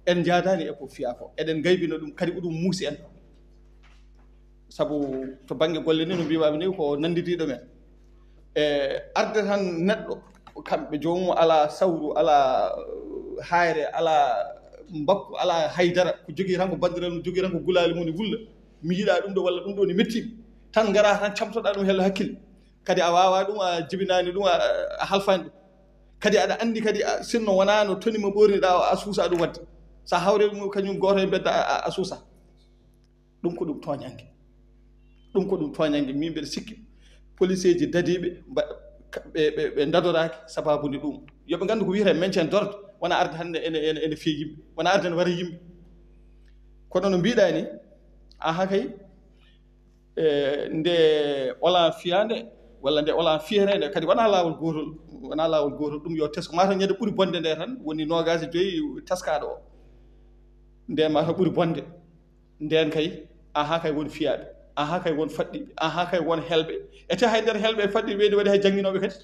en jaadani eko fiya ko eɗen gaybino ɗum kadi ko ɗum muusi en saabu to banggue golle ni no mbimami ni ko nandidiɗo men e arde tan neɗɗo kamɓe jomum ala sawru ala hayre ala mbakku ala haydara ko jogui tan ko bandiral no jogui tan ko gulali mum ne wulla mi yiiɗa ɗum ɗo walla ɗum ɗo ne mettimi tan gara tan camtoɗa ɗum hello hakkille kadi a wawa ɗum a jibinani ɗum a halfani ɗum kadi aɗa andi kadi sinno wona no tonima ɓorniɗa a suusa ɗum wadde sa hawre ɗum kañum goto e bedda a suusa ɗum ko ɗum toñangue min mbeɗa sikki policier ji dadiɓe ɓe dadoraki sababude ɗum yoɓe gandu ko wiyete maintien d'ordre wona arde hannde ene fiya yimɓe wona arde ne wara yimɓe kono no mbiɗa ni aha kay nde olan fiyande walla nde olan fiyerede kadi wona lawol gotol ɗum yo tesko mataw ñande ɓuuri bonde nde tan woni 25 teskaɗo o nde mataw ɓuuri bonde nden kay aha kay woni fiyaɓe aha kay won faɗɗiɓe aha kay won helɓe ete hay nder helɓe faɗɗiɓe ɓeydi waɗi hay jangguinoɓe kadi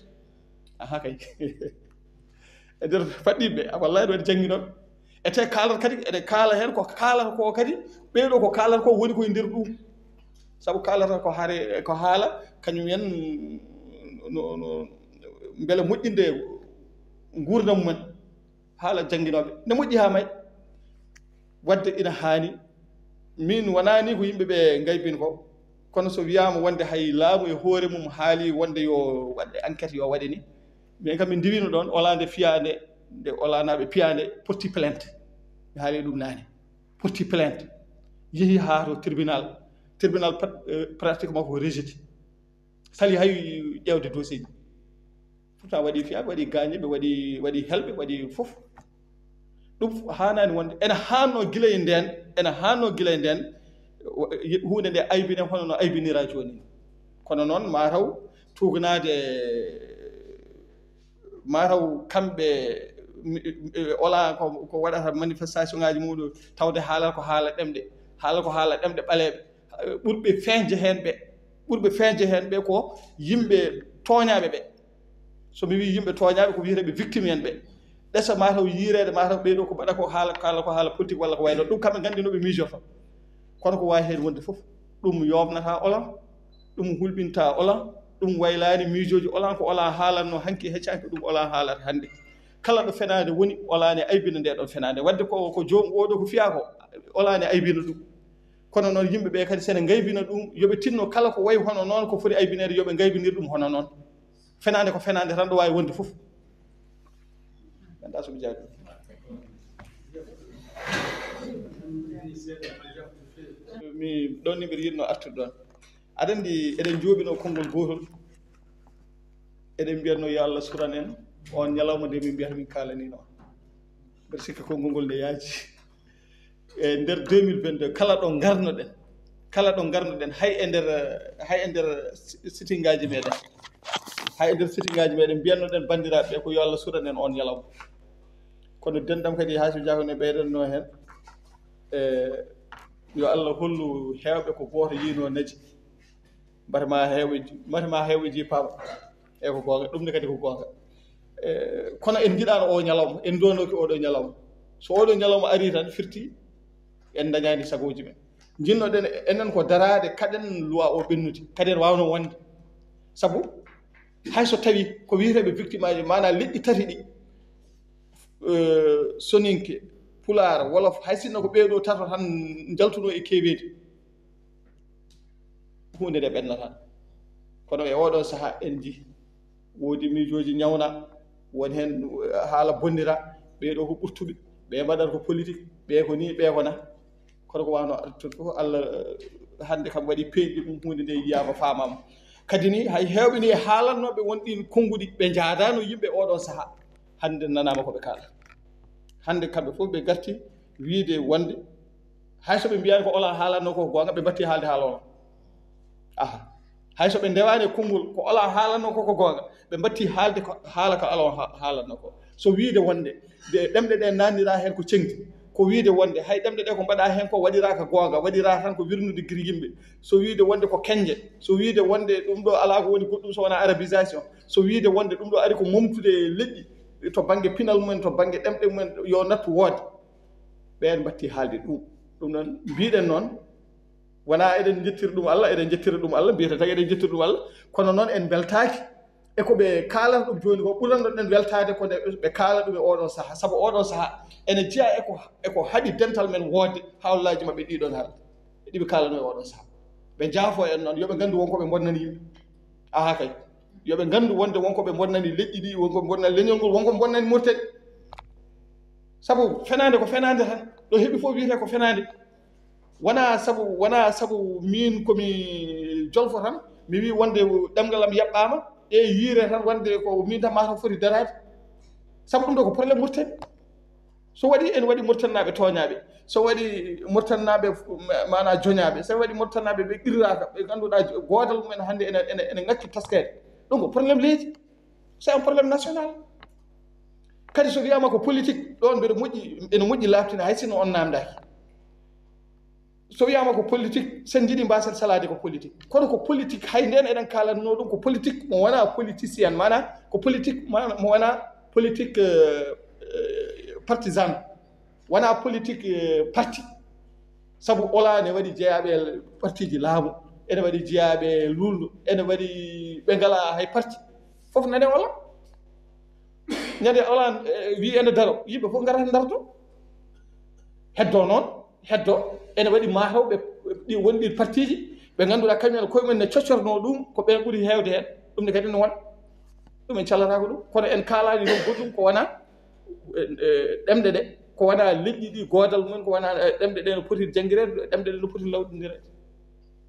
aha kay e nder faɗɗiɓe wallahi waɗi jangguinoɓe ete kaalata kadi eɗe kaala hen ko kaalata ko kadi ɓeyɗo ko kaalata ko woni koye nder ɗum saabu kaalata ko haala kañum en no beele moƴƴinde gurdam mumen haala jangguinoɓe ne moƴƴi ha may wadde ina haani min wona ni ko yimɓeɓe gaybin ko kono so wiyama wonde hay laamu e hoore mum haali wonde yo waɗde enquête yo waɗe ni min kam min diwino ɗon olande fiyande nde olanaɓe piyande porti plainte mi haali ɗum naane porti plainte yeehi ha to tribunal pratiquement ko rejeté sali hay ƴewde dossier ji pourtant waɗi fiyaɓe waɗi gañiɓe waɗi helɓe waɗi fof ɗum hanani wonde ene hanno guila e nden hunde nde aybine hono no aybinira joni kono noon mataw kamɓe ola ko waɗata manifestation ngaji muɗum tawde haalata ko haala ɗemɗe ɓaleɓe ɓurɓe feeje hen ɓe ko yimɓe toñaɓe ɓe somi wi yimɓe toñaɓe ko wiyeteɓe victime en ɓe ɗesa mataw yirede mataw ɓeyɗo ko mbaɗa ko haala politique walla ko wayno ɗum kamɓe gandinoɓe mijoto kono ko wawi hen wonde foof ɗum yobnata olan ɗum hulɓinta olan ɗum waylani mijoji olan ko olan haalanno hanki heccanke ɗum olan haalata hannde kala ɗo fenade woni olani aybina nde ɗon fenade wadde ko joom oɗo ko fiya ko olani aybina ɗum kono noon yimɓeɓe kadi sene gaybina ɗum yoɓe tinno kala ko wayi hono noon ko foti aybinede yoɓe gaybinir ɗum hono noon fenade ko fenade tan ɗo wawi wonde foof ganda somi jaabi mi ɗon ni mbiɗa yiɗno artude ɗon aɗa andi eɗen jooɓino konngol gotol eɗen mbiyatno yo Allah suran en on ñalawma nde min mbiyata min kalanino mbeɗa sikka konngol ngol nde yaaji e nder 2022 kala ɗo garnoɗen hay e nder sitting ngaji meɗen mbiyatnoɗen bandiraɓe ɓe ko yo Allah suran en on ñalawma kono denɗam kadi ha so jahone ɓeyɗenno hen yo Allah hollu hewɓe ko goto yino naji mbatema hewɓe jipama e ko gonga ɗum ne kadi ko gonga kono en jiɗano o ñalawma en donnoki oɗo ñalawma so oɗo ñalawma ari tan firti en dañani sagoji men jinnoɗen enen ko darade kaɗen loi o ɓennude kadi en wawno wonde saabu hayso tawi ko wiyeteɓe victime aji mana leƴƴi tati ɗi soninke pulaar wolof hay sinno ko ɓeeɗo tato tan jaltuno e keweedi hunde nde ɓennatan kono e oɗon saaha en ji woodi miijoji ñawna woni hen haala bonnira ɓeeɗo ko ɓurtuɓe ɓe mbaɗata ko politique ɓe ko ni ɓe ko na kono ko wawno artude fof Allah hannde kam waɗi peeƴi ɗum hunde nde yiyama famama kadi ni hay hewɓe ni haalannoɓe wonɗin konnguɗi ɓe jaadano yimɓe oɗon saaha hannde nanama koɓe kaala hannde kamɓe fof ɓe garti wiide wonde hayso ɓe mbiyani ko ola haalanno ko gonga ɓe batti haalde haala on aha hayso ɓe ndewani konngol ko ola haalanno ko gonga ɓe batti haalde ko haala ko alon haalanno ko so wiide wonde de ɗemɗe ɗe nannira hen ko cengti ko wiide wonde hay ɗemɗe ɗe ko mbaɗa hen ko waɗira ko gonga waɗira tan ko wirnude giri yimɓe so wiide wonde ko keñje so wiide wonde ɗum ɗo ala ko woni goɗɗum so wona arabisation so wiide wonde ɗum ɗo ari ko momtude leƴƴi to banggue pinal mumen to banggue ɗemɗe mumen yo nattu woode ɓen batti haalde ɗum noon mbiɗen noon wona eɗen jettira ɗum Allah mbiyata tagi eɗen jettira ɗum Allah kono noon en beltaki e ko ɓe kaalata ɗum joni ko ɓuranno ɗen weltade ko ɓe kaala ɗum e oɗon saaha saabu oɗon saaha ene jeeya eko haɗi dental men woodde hawlaji mabɓe ɗiɗon haalde ɗiɓe kaalano e oɗon saaha ɓe jaafo en noon yoɓe gandu wonkoɓe bonnani yimɓe aha kay yoɓe gandu wonde wonkoɓe bonnani leƴƴi ɗi wonkoɓe bonnani leñol ngol wonkoɓe bonnani murtede saabu fenade ko fenade tan ɗo heeɓi fof wiyete ko fenade wona sabu min komi jolfo tan mi wi wonde ɗemgal am yaɓɓama e yiire tan wonde ko min tan mataw foti darade sabu ɗum ɗo ko probléme Mauritanie so waɗi en waɗi Mauritanaɓe toñaɓe so waɗi Mauritanaɓe mana joñaɓe so waɗi Mauritanaɓe ɓe qirraka ɓe ganduɗa godal mumen hannde ene ngacci taskede ɗum ko probléme leydi c'est un problème national kadi so wiyama ko politique ɗon mbeɗa moƴƴi ene moƴƴi laftina hay sinno on namdaki so wiyama ko politique sen jiiɗi mbasen salade ko politique kono ko politique hay nden eɗen kalanno ɗum ko politique mo wona politicien mana ko politique mo wona politique partisan wona politique parti sabu ola ne waɗi jeeyaɓe parti ji laamu ene waɗi jeeyaɓe luldu ene waɗi ɓe ngala hay parti fof nane ola ñande ola wi ene daro yimɓe fof garata darto heddo noon heddo ene waɗi matawɓe ɗi woni ɗi parti ji ɓe ngannduɗaa kañumen koyemumen ne coccorno ɗum ko ɓen ɓuri heewde heen ɗum ne kadi ne wona ɗum en callatako ɗum kono en kaalani ɗum goɗɗum ko wona ɗemɗe ɗe ko wona leƴƴi ɗi goodal mumen ko wona ɗemɗe ɗe no poti janngireede ɗemɗe ɗe no poti lawɗindireede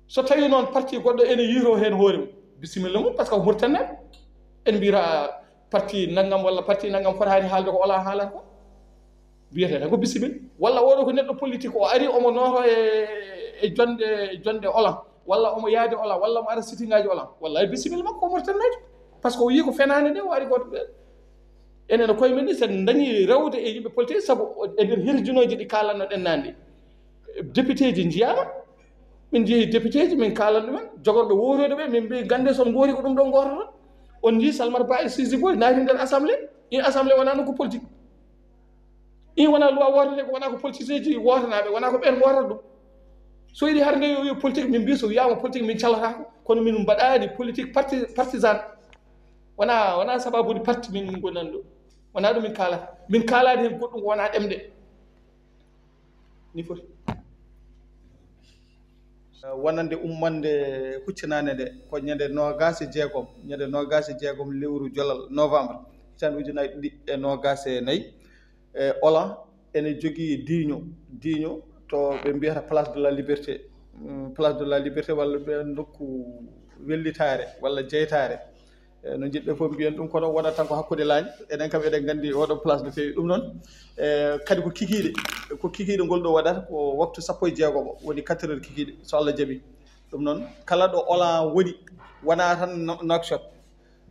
so tawi noon parti goɗɗo ene yiiro heen hoore mum bisimilla mum par ce que ko Mauritanie en mbiyata parti naggam walla parti naggam fotaani haalde ko ola haalata ko biyete ko bisimilla walla oɗo ko neɗɗo politique o ari omo nooto e jonde olan walla omo yaade olan walla mo ara sitting ngaji olan wallahi bisimilla makko ko Mauritanie par ce que o yii ko fenaande nde o ari goto enen koye men ni sen dañi rewde e yimɓe politique sabu e nder hirjinoji ɗi kalanno ɗen nandi député ji jiyama min jeeyi député ji min kalan ɗumen jogorɓe worode ɓe min mbi gande son goori ko ɗum ɗon gototon on jii Salmata Ba e Sisi Boy naati nder assemblée in assemblée wona noon ko politique in wona loi wotete ko wona ko politicien ji wotanaɓe wona ko ɓen wotata ɗum so yiɗi har nde yo politique min mbi so wiyama politique min calatako kono min mbaɗani politique partisan wona sababude parti min gonani ɗo wona ɗum min kalade hen goɗɗum ko wona ɗemde ni foti wonande ummande huccinande nde ko ñande nogas e jeegom lewru jolal novembre hitan ujunaji ɗiɗi e nogas e nayyi olan ene jogii diño to ɓe mbiyata place de la liberté walla ɓe nokku wellitare walla jeytare no jiɗɓe fof mbiyen ɗum kono wonat tan ko hakkude laañ enen kam eɗen nganndi oɗo place no feewi ɗum noon kadi ko kikiiɗe ngol ɗo waɗata ko waktu 16 woni 4 heures kikiiɗe so Allah jaɓi ɗum noon kala ɗo olan woni wona tan Nouakchott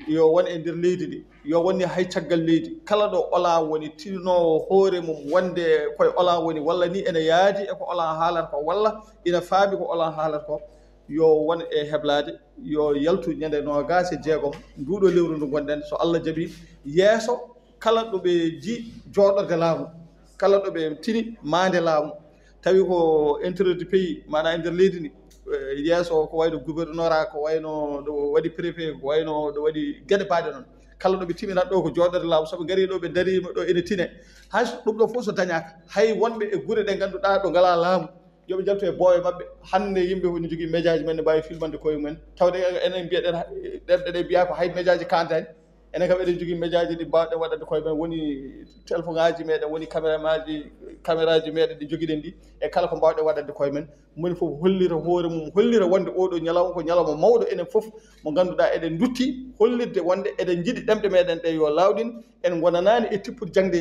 yo won e ndeer leydi ɗi yo wonni hay caggal leydi kala ɗo olan woni tinnowo hoore mum wonde koye olan woni walla ni ene yaadi e ko olan haalata ko walla ina faami ko olan haalata ko yo won e heblade yo yaltu ñande nogas e jeegom nduɗo lewru ndu gonɗen so Allah jaɓi yeeso kala ɗo ɓe ji jooɗorde laamu kala ɗo ɓe tini maande laamu tawi ko intérieur du pays mana e nder leydi ndi yeeso ko wayno gouverneur a ko wayno ɗo waɗi préfet ko wayno ɗo waɗi gueɗe baaɗe noon kala ɗo ɓe timinat ɗo ko jooɗorde laamu soɓe gari ɗo ɓe darima ɗo ene tine hay ɗum ɗo fof so dañaka hay wonɓe e guure ɗe ngannduɗaa ɗo ngala laamu yoɓe jaltu e booye maɓɓe hannde yimɓe woni jogii médiaji men ne mbawi filmande koye mumen tawde enen mbiyeɗen ɗerɗe ɗe mbiya ko hay médiaji kantani enen kam eɗen jogii médiaji ɗi mbawɗe waɗande koye men woni téléphone ngaji meɗen woni caméra ji meɗen ɗi jogiɗen ɗi e kala ko mbawɗe waɗande koye men moni fof hollira hoore mum hollira wonde oɗo ñalawma ko ñalawma mawɗo enen fof mo ngannduɗaa eɗen dutti hollirde wonde eɗen jiɗi ɗemɗe meɗen ɗe yo lawɗin en gonanani e tippude jangde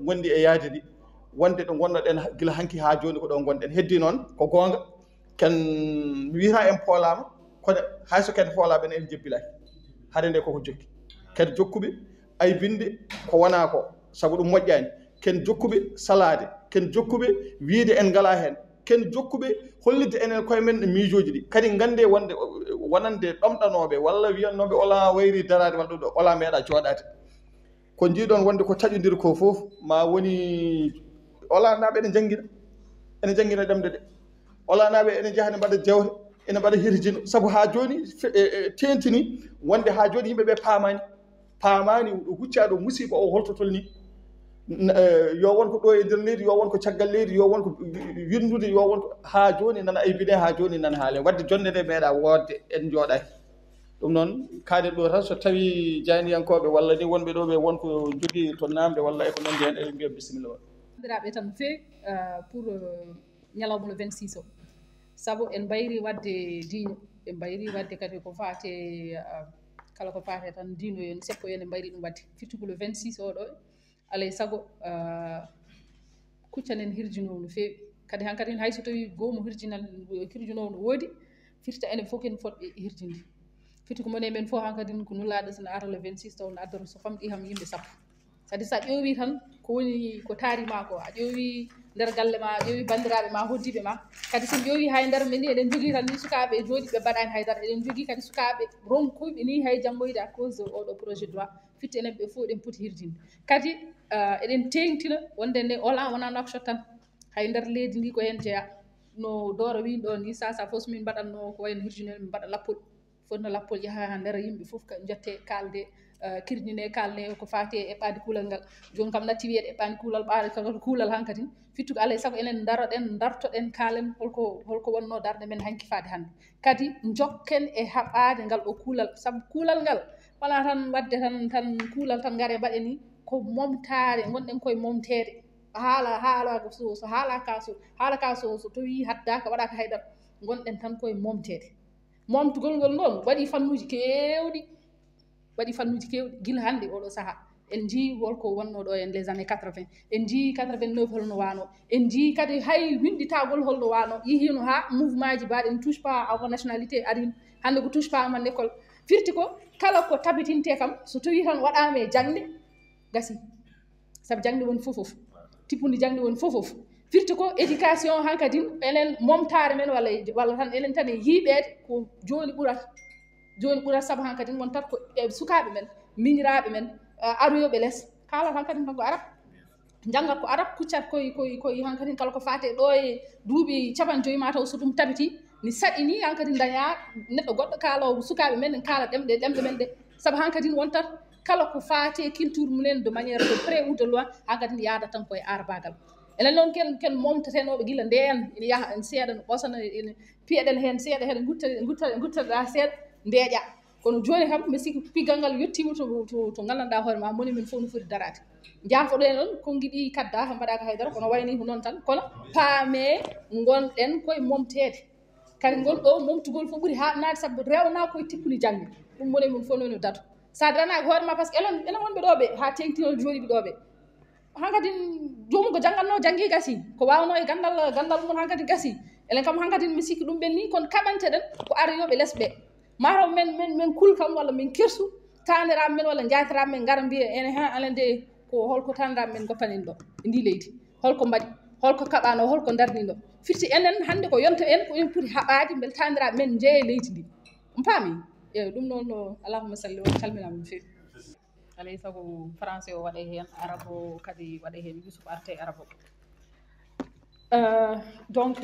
gondi e yaade ɗi wonde ɗo gonnoɗen gila hanki ha joni ko ɗo gonɗen heddi noon ko gonga ken wiyata en poolama kono hayso ken poolaɓe en jebbilaki hade nde koko jokki ken jokkuɓe aybinde ko wona ko saabu ɗum moƴƴani ken jokkuɓe salade ken jokkuɓe wiide en ngala hen ken jokkuɓe hollidde enen koye men e miijoji ɗi kadi gande wonde wonande ɗomɗanoɓe walla wiyannoɓe ola wayri darade walla ɗum ɗo ola meeɗa jooɗade ko jiiɗon wonde ko taƴodiri ko foof ma woni olanaɓe ene janggina ɗemde ɗe olanaɓe ene jaha ne mbaɗa jewte ene mbaɗa hirjino saabu ha joni tentini wonde ha joni yimɓeɓe paamani huccaɗo musiba o holtotol ni yo wonko ɗo e nder leydi yo wonko caggal leydi yo wonko windude yo wonko ha joni nana aybine ha joni nana haale wadde jonde nde meeɗa wodde en jooɗaki ɗum noon kaade ɗo tan so tawi janiyankoɓe walla ni wonɓe ɗo ɓe wonko jogui to namde walla eko nandi hen eɓe mbiya bisimilla on bandiraɓe tan no fewi pour ñalawma le 26 o saabu en mbayri wadde diño ɓe mbayri wadde kadi ko fate kala ko fate tan dino en seppo ene mbayri ɗum wadde firtugo le 26 oɗo alay saago kuccanen hirjinowo no feewi kadi hankkadi hayso tawi goomu hirjinowo no woodi firta enen fof ken fotɓe hirjinde firti ko mone men fof hankkadi ko nulaɗo sona ara le 26 taw no addata so famɗi ham yimɓe sappo sadi sa ƴeewi tan ko woni ko taarima ko a ƴeewi nder galle ma a ƴeewi bandiraɓe ma hoddiɓe ma kadi sen ƴeewi hay nder men ni eɗen jogui tan ni sukaɓe jooɗi ɓe mbaɗani haydara eɗen jogui kadi sukaɓe ronkuɓe ni hay janggoyde à cause de oɗo projet de loi firti enen ɓe fof eɗen poti hirjinde kadi eɗen tengtina wonde nde ola wona Nouakchott tan hay nder leydi ndi ko hen jeeya no Doro wi ɗo ni sa fof somin mbaɗatno ko wayno hirjinoɓe min mbaɗa lappol fotno lappol yaha ha nder yimɓe fof jette kalde kirñine kalne ko fati e eɓɓade kuulal ngal joni kam natti wiyede eɓɓade kuulal ɓaade kuulal hankkadi fittugo alay saago enen dartoɗen kaalen holko wonno darde men hanki faade hannde kadi jokken e haɓade ngal ɗo kuulal saabu kuulal ngal wona tan wadde tan kuulal tan gaare mbaɗe ni ko momtare gonɗen koye momtede haala so haalaka so tawi haddaka waɗaka haydara gonɗen tan koye momtede momtugol ngol noon waɗi fannuji kewɗi gila hannde oɗo saaha en jii holko wonno ɗo en les années 80 en jii 89 holno wano en jii kadi hay winɗitagol holno wano yihino ha mouvement ji mbaɗe ne touche pas à votre nationalité arin hannde ko touche pas à mon école firti ko kala ko tabitinte kam so tawi tan waɗama e jangde gasi saabu jangde woni fofof tippude jangde woni fofof firti ko éducation hankkadi enen momtare men walla tan enen tan e yiiɓede ko joni ɓurat saabu hankkadi won tat ko sukaɓe men miñiraɓe men aroyoɓe less kala hankkadi tan ko arab janggat ko arab kuccat koye hankkadi kala ko fate ɗo e duuɓi 50 ma taw so ɗum tabiti ni saɗi ni hankkadi daña neɗɗo goɗɗo kaalowo sukaɓe men en kaala ɗemɗe men ɗe saabu hankkadi won tat kala ko fate culture mumen de manière de près ou de loin hankkadi yaada tan koye arbagal enen noon ken momtatenoɓe gila ndeen ene yaaha en seeɗa no ɓosana ene piyeɗen hen seeɗa hen guttaɗa seeɗa ndeeƴa kono joni kam mi sikki piggal ngal yettima to gandanɗa hoore ma moni min fof no foti darade jaafoɗen noon konguiɗi kadda mbaɗaka haydara kono wayni ko noon tan kono paame gonɗen koye momtede kadi ngol ɗo momtugol fof ɓuuri haɗnade saabu rewna koye tippuni jangde ɗum moni min fof noon dato sa daranaki hoore ma par ce que enen wonɓe ɗo ɓe ha tengtino jooɗiɓe ɗo ɓe hankkadi jomum ko janggatno janggui gasi ko wawno e gandal mum hankkadi gasi enen kam hankkadi mi sikki ɗum ɓen ni kono kaɓanteɗen ko arayoɓe less ɓe mataw men kul kam walla min kersu taniraɓe men walla jatiraɓe men gara mbiya ene ha alande ko holko taniraɓe men goppanen ɗo e ndi leydi holko mbaɗi holko kaɓano holko darniɗo firti enen hannde ko yonta en ko en poti haɓade beele taniraɓe men jeeye leydi ndi on paami eyi ɗum noon no allahumma salli on calminama no fewi alay saago français o waɗe hen arabe o kadi waɗe hen Youssouf arte arabe o donc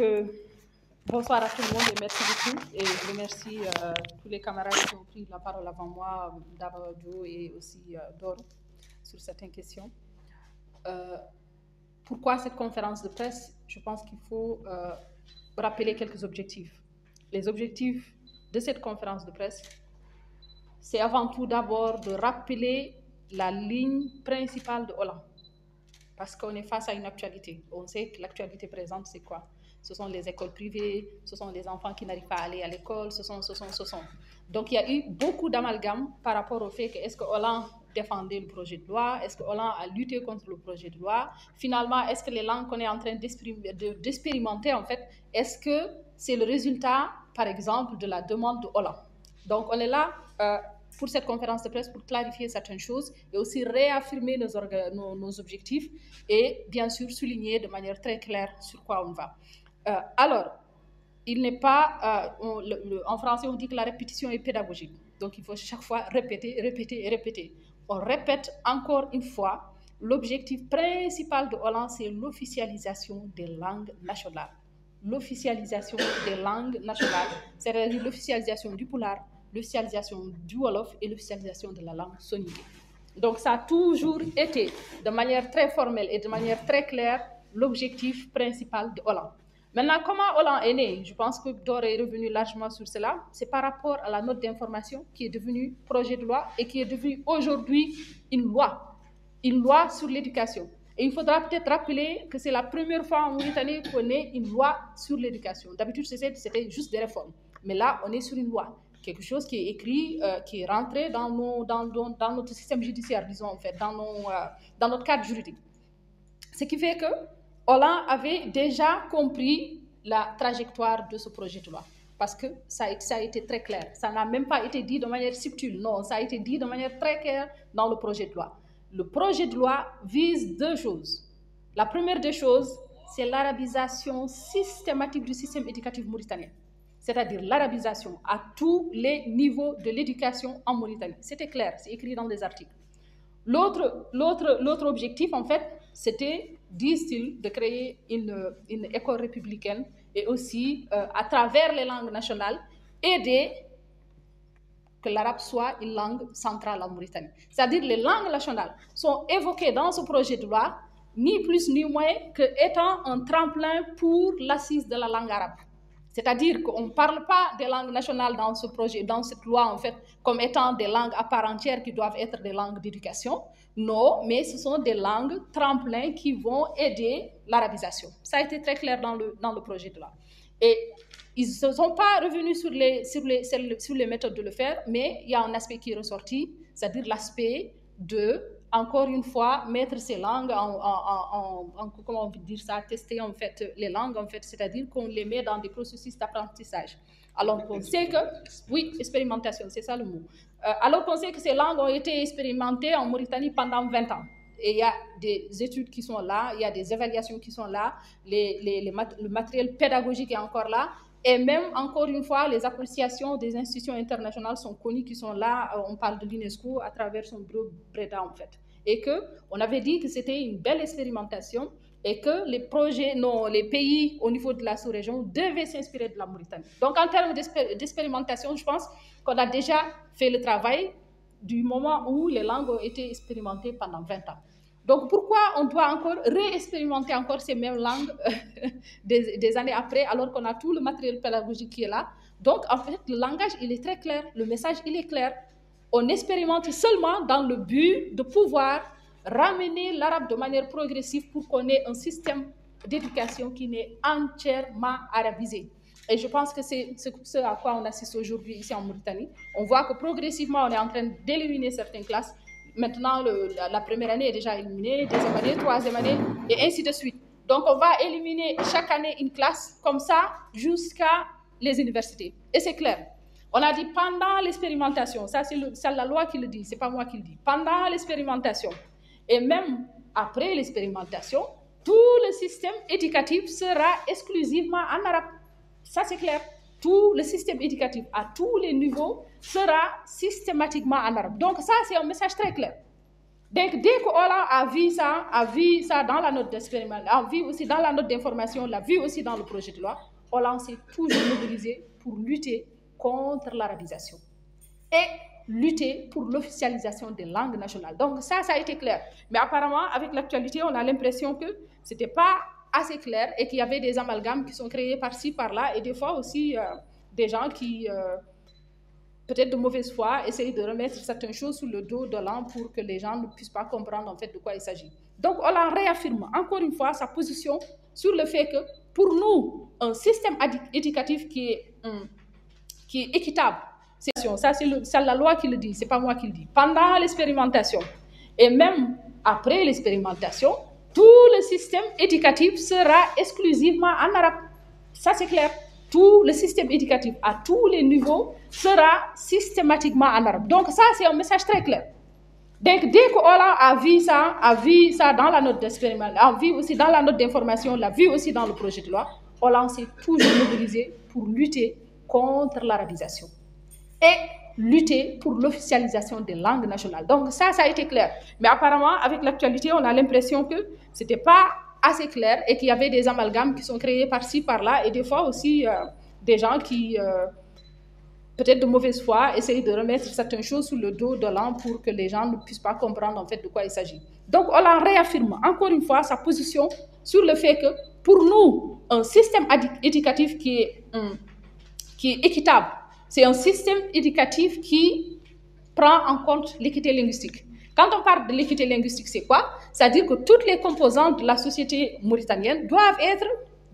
bonsoir à tout le monde et merci beaucoup et je remercie tous les camarades qui ont pris la parole avant moi, Dabadio et aussi Doro sur certaines questions. Pourquoi cette conférence de presse? Je pense qu'il faut rappeler quelques objectifs. Les objectifs de cette conférence de presse, c'est avant tout d'abord de rappeler la ligne principale de Hollande. Parce qu'on est face à une actualité. On sait que l'actualité présente, c'est quoi? Ce sont les écoles privées, ce sont les enfants qui n'arrivent pas à aller à l'école, ce sont. Donc il y a eu beaucoup d'amalgame par rapport au fait que est-ce que Hollande défendait le projet de loi, est-ce que Hollande a lutté contre le projet de loi, finalement est-ce que les langues qu'on est en train d'expérimenter en fait, est-ce que c'est le résultat par exemple de la demande de Hollande? Donc on est là pour cette conférence de presse pour clarifier certaines choses et aussi réaffirmer nos objectifs et bien sûr souligner de manière très claire sur quoi on va. Alors, il n'est pas, en français on dit que la répétition est pédagogique, donc il faut chaque fois répéter. On répète encore une fois, l'objectif principal de Hollande, c'est l'officialisation des langues nationales. L'officialisation des langues nationales, c'est-à-dire l'officialisation du Pulaar, l'officialisation du Wolof et l'officialisation de la langue soninké. Donc ça a toujours été, de manière très formelle et de manière très claire, l'objectif principal de Hollande. Maintenant, comment Hollande est né? Je pense que Dore est revenu largement sur cela. C'est par rapport à la note d'information qui est devenue projet de loi et qui est devenue aujourd'hui une loi sur l'éducation. Et il faudra peut-être rappeler que c'est la première fois en Mauritanie qu'on ait une loi sur l'éducation. D'habitude, c'était juste des réformes. Mais là, on est sur une loi. Quelque chose qui est écrit, qui est rentré dans notre système judiciaire, disons, en fait, dans notre cadre juridique. Ce qui fait que Hollande avait déjà compris la trajectoire de ce projet de loi. Parce que ça a été très clair. Ça n'a même pas été dit de manière subtile. Non, ça a été dit de manière très claire dans le projet de loi. Le projet de loi vise deux choses. La première des choses, c'est l'arabisation systématique du système éducatif mauritanien. C'est-à-dire l'arabisation à tous les niveaux de l'éducation en Mauritanie. C'était clair, c'est écrit dans des articles. L'autre objectif, en fait, c'était, disent-ils, de créer une école républicaine et aussi, à travers les langues nationales, aider que l'arabe soit une langue centrale en Mauritanie. C'est-à-dire les langues nationales sont évoquées dans ce projet de loi, ni plus ni moins qu'étant un tremplin pour l'assise de la langue arabe. C'est-à-dire qu'on ne parle pas des langues nationales dans ce projet, dans cette loi, en fait, comme étant des langues à part entière qui doivent être des langues d'éducation. Non, mais ce sont des langues tremplins qui vont aider l'arabisation. Ça a été très clair dans le projet de loi. Et ils ne sont pas revenus sur les méthodes de le faire, mais il y a un aspect qui est ressorti, c'est-à-dire l'aspect de, encore une fois, mettre ces langues comment on peut dire ça, tester en fait les langues, en fait, c'est-à-dire qu'on les met dans des processus d'apprentissage. Alors qu'on sait que, oui, expérimentation, c'est ça le mot. Alors qu'on sait que ces langues ont été expérimentées en Mauritanie pendant 20 ans. Et il y a des études qui sont là, il y a des évaluations qui sont là, le matériel pédagogique est encore là. Et même, encore une fois, les appréciations des institutions internationales sont connues, qui sont là. On parle de l'UNESCO à travers son bureau Breda, en fait. Et qu'on avait dit que c'était une belle expérimentation et que les pays au niveau de la sous-région devaient s'inspirer de la Mauritanie. Donc, en termes d'expérimentation, je pense qu'on a déjà fait le travail du moment où les langues ont été expérimentées pendant 20 ans. Donc, pourquoi on doit encore réexpérimenter encore ces mêmes langues des années après, alors qu'on a tout le matériel pédagogique qui est là? Donc, en fait, le langage, il est très clair, le message, il est clair. On expérimente seulement dans le but de pouvoir ramener l'arabe de manière progressive pour qu'on ait un système d'éducation qui n'est entièrement arabisé. Et je pense que c'est ce à quoi on assiste aujourd'hui ici en Mauritanie. On voit que progressivement, on est en train d'éliminer certaines classes. Maintenant, la première année est déjà éliminée, deuxième année, troisième année, et ainsi de suite. Donc, on va éliminer chaque année une classe, comme ça, jusqu'à les universités. Et c'est clair. On a dit pendant l'expérimentation, ça c'est la loi qui le dit, c'est pas moi qui le dis. Pendant l'expérimentation, et même après l'expérimentation, tout le système éducatif sera exclusivement en arabe. Ça c'est clair. Tout le système éducatif à tous les niveaux sera systématiquement en arabe. Donc ça, c'est un message très clair. Donc dès qu'on a vu ça dans la note d'expérimentation, a vu aussi dans la note d'information, l'a vu aussi dans le projet de loi, on s'est toujours mobilisé pour lutter contre l'arabisation et lutter pour l'officialisation des langues nationales. Donc ça a été clair. Mais apparemment, avec l'actualité, on a l'impression que ce n'était pas assez clair et qu'il y avait des amalgames qui sont créés par-ci, par-là, et des fois aussi des gens qui, peut-être de mauvaise foi, essayent de remettre certaines choses sous le dos de l'homme pour que les gens ne puissent pas comprendre en fait de quoi il s'agit. Donc on en réaffirme encore une fois sa position sur le fait que pour nous, un système éducatif qui est équitable, ça c'est la loi qui le dit, c'est pas moi qui le dis. Pendant l'expérimentation et même après l'expérimentation, tout le système éducatif sera exclusivement en arabe. Ça, c'est clair. Tout le système éducatif à tous les niveaux sera systématiquement en arabe. Donc ça, c'est un message très clair. Donc dès qu'on a vu ça dans la note d'expérimentation, a vu aussi dans la note d'information, l'a vu aussi dans le projet de loi, on s'est toujours mobilisé pour lutter contre l'arabisation et lutter pour l'officialisation des langues nationales. Donc ça a été clair. Mais apparemment, avec l'actualité, on a l'impression que ce n'était pas assez clair et qu'il y avait des amalgames qui sont créés par-ci, par-là, et des fois aussi des gens qui, peut-être de mauvaise foi, essayent de remettre certaines choses sous le dos de l'homme pour que les gens ne puissent pas comprendre en fait de quoi il s'agit. Donc on en réaffirme encore une fois sa position sur le fait que pour nous, un système éducatif qui est équitable, c'est un système éducatif qui prend en compte l'équité linguistique. Quand on parle de l'équité linguistique, c'est quoi? C'est-à-dire que toutes les composantes de la société mauritanienne doivent être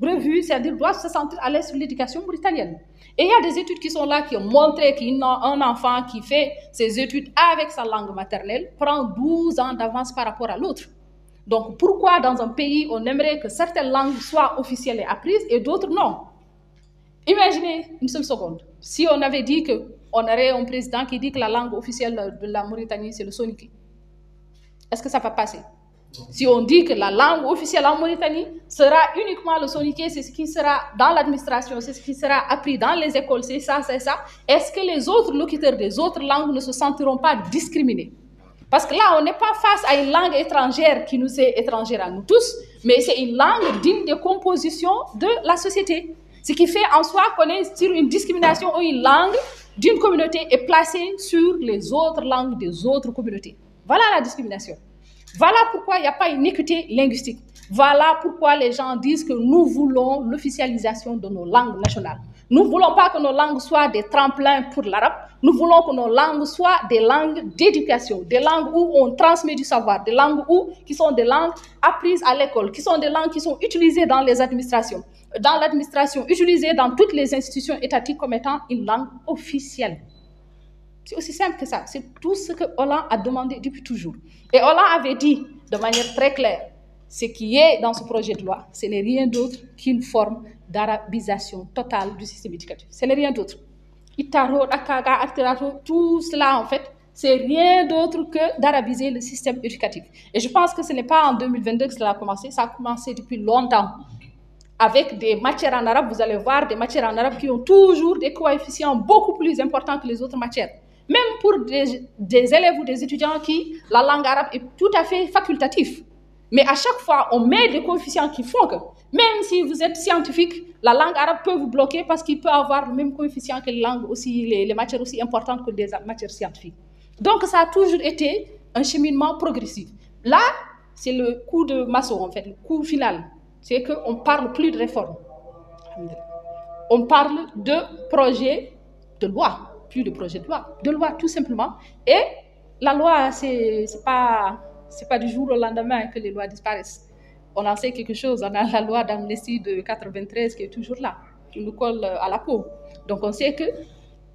revue, c'est-à-dire doivent se sentir à l'aise sur l'éducation mauritanienne. Et il y a des études qui sont là qui ont montré qu'un enfant qui fait ses études avec sa langue maternelle prend 12 ans d'avance par rapport à l'autre. Donc pourquoi dans un pays on aimerait que certaines langues soient officielles et apprises et d'autres non? Imaginez une seule seconde, si on avait dit qu'on aurait un président qui dit que la langue officielle de la Mauritanie c'est le soninké, est-ce que ça va passer? Si on dit que la langue officielle en Mauritanie sera uniquement le soninké, c'est ce qui sera dans l'administration, c'est ce qui sera appris dans les écoles, c'est ça, est-ce que les autres locuteurs des autres langues ne se sentiront pas discriminés? Parce que là, on n'est pas face à une langue étrangère qui nous est étrangère à nous tous, mais c'est une langue digne de composition de la société. Ce qui fait en soi qu'on est sur une discrimination où une langue d'une communauté est placée sur les autres langues des autres communautés. Voilà la discrimination. Voilà pourquoi il n'y a pas une équité linguistique. Voilà pourquoi les gens disent que nous voulons l'officialisation de nos langues nationales. Nous ne voulons pas que nos langues soient des tremplins pour l'arabe. Nous voulons que nos langues soient des langues d'éducation, des langues où on transmet du savoir, des langues qui sont des langues apprises à l'école, qui sont des langues qui sont utilisées dans les administrations, utilisées dans toutes les institutions étatiques comme étant une langue officielle. C'est aussi simple que ça. C'est tout ce que Hollande a demandé depuis toujours. Et Hollande avait dit de manière très claire, ce qui est dans ce projet de loi, ce n'est rien d'autre qu'une forme d'arabisation totale du système éducatif. Ce n'est rien d'autre. Itaro, Akaga, Acterato, tout cela en fait, c'est rien d'autre que d'arabiser le système éducatif. Et je pense que ce n'est pas en 2022 que cela a commencé, ça a commencé depuis longtemps. Avec des matières en arabe, vous allez voir des matières en arabe qui ont toujours des coefficients beaucoup plus importants que les autres matières. Même pour des élèves ou des étudiants qui, la langue arabe est tout à fait facultative. Mais à chaque fois, on met des coefficients qui font que, même si vous êtes scientifique, la langue arabe peut vous bloquer parce qu'il peut avoir le même coefficient que les matières aussi importantes que des matières scientifiques. Donc, ça a toujours été un cheminement progressif. Là, c'est le coup de Masso, en fait, le coup final. C'est qu'on ne parle plus de réforme. On parle de projet de loi. Plus de projet de loi tout simplement. Et la loi, c'est pas du jour au lendemain que les lois disparaissent. On en sait quelque chose, on a la loi d'amnistie de 93 qui est toujours là, qui nous colle à la peau. Donc on sait que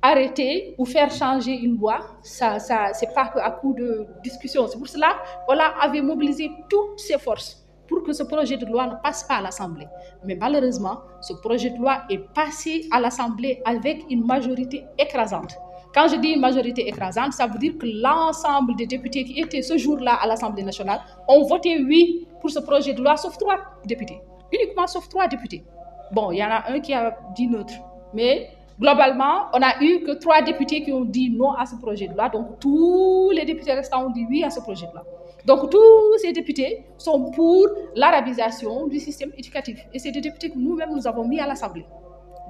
arrêter ou faire changer une loi, ça c'est pas qu'à coup de discussion. C'est pour cela qu'on avait mobilisé toutes ses forces pour que ce projet de loi ne passe pas à l'Assemblée. Mais malheureusement, ce projet de loi est passé à l'Assemblée avec une majorité écrasante. Quand je dis une majorité écrasante, ça veut dire que l'ensemble des députés qui étaient ce jour-là à l'Assemblée nationale ont voté oui pour ce projet de loi, sauf 3 députés. Uniquement sauf 3 députés. Bon, il y en a un qui a dit neutre. Mais globalement, on n'a eu que 3 députés qui ont dit non à ce projet de loi. Donc tous les députés restants ont dit oui à ce projet de loi. Donc tous ces députés sont pour l'arabisation du système éducatif. Et c'est des députés que nous-mêmes nous avons mis à l'Assemblée.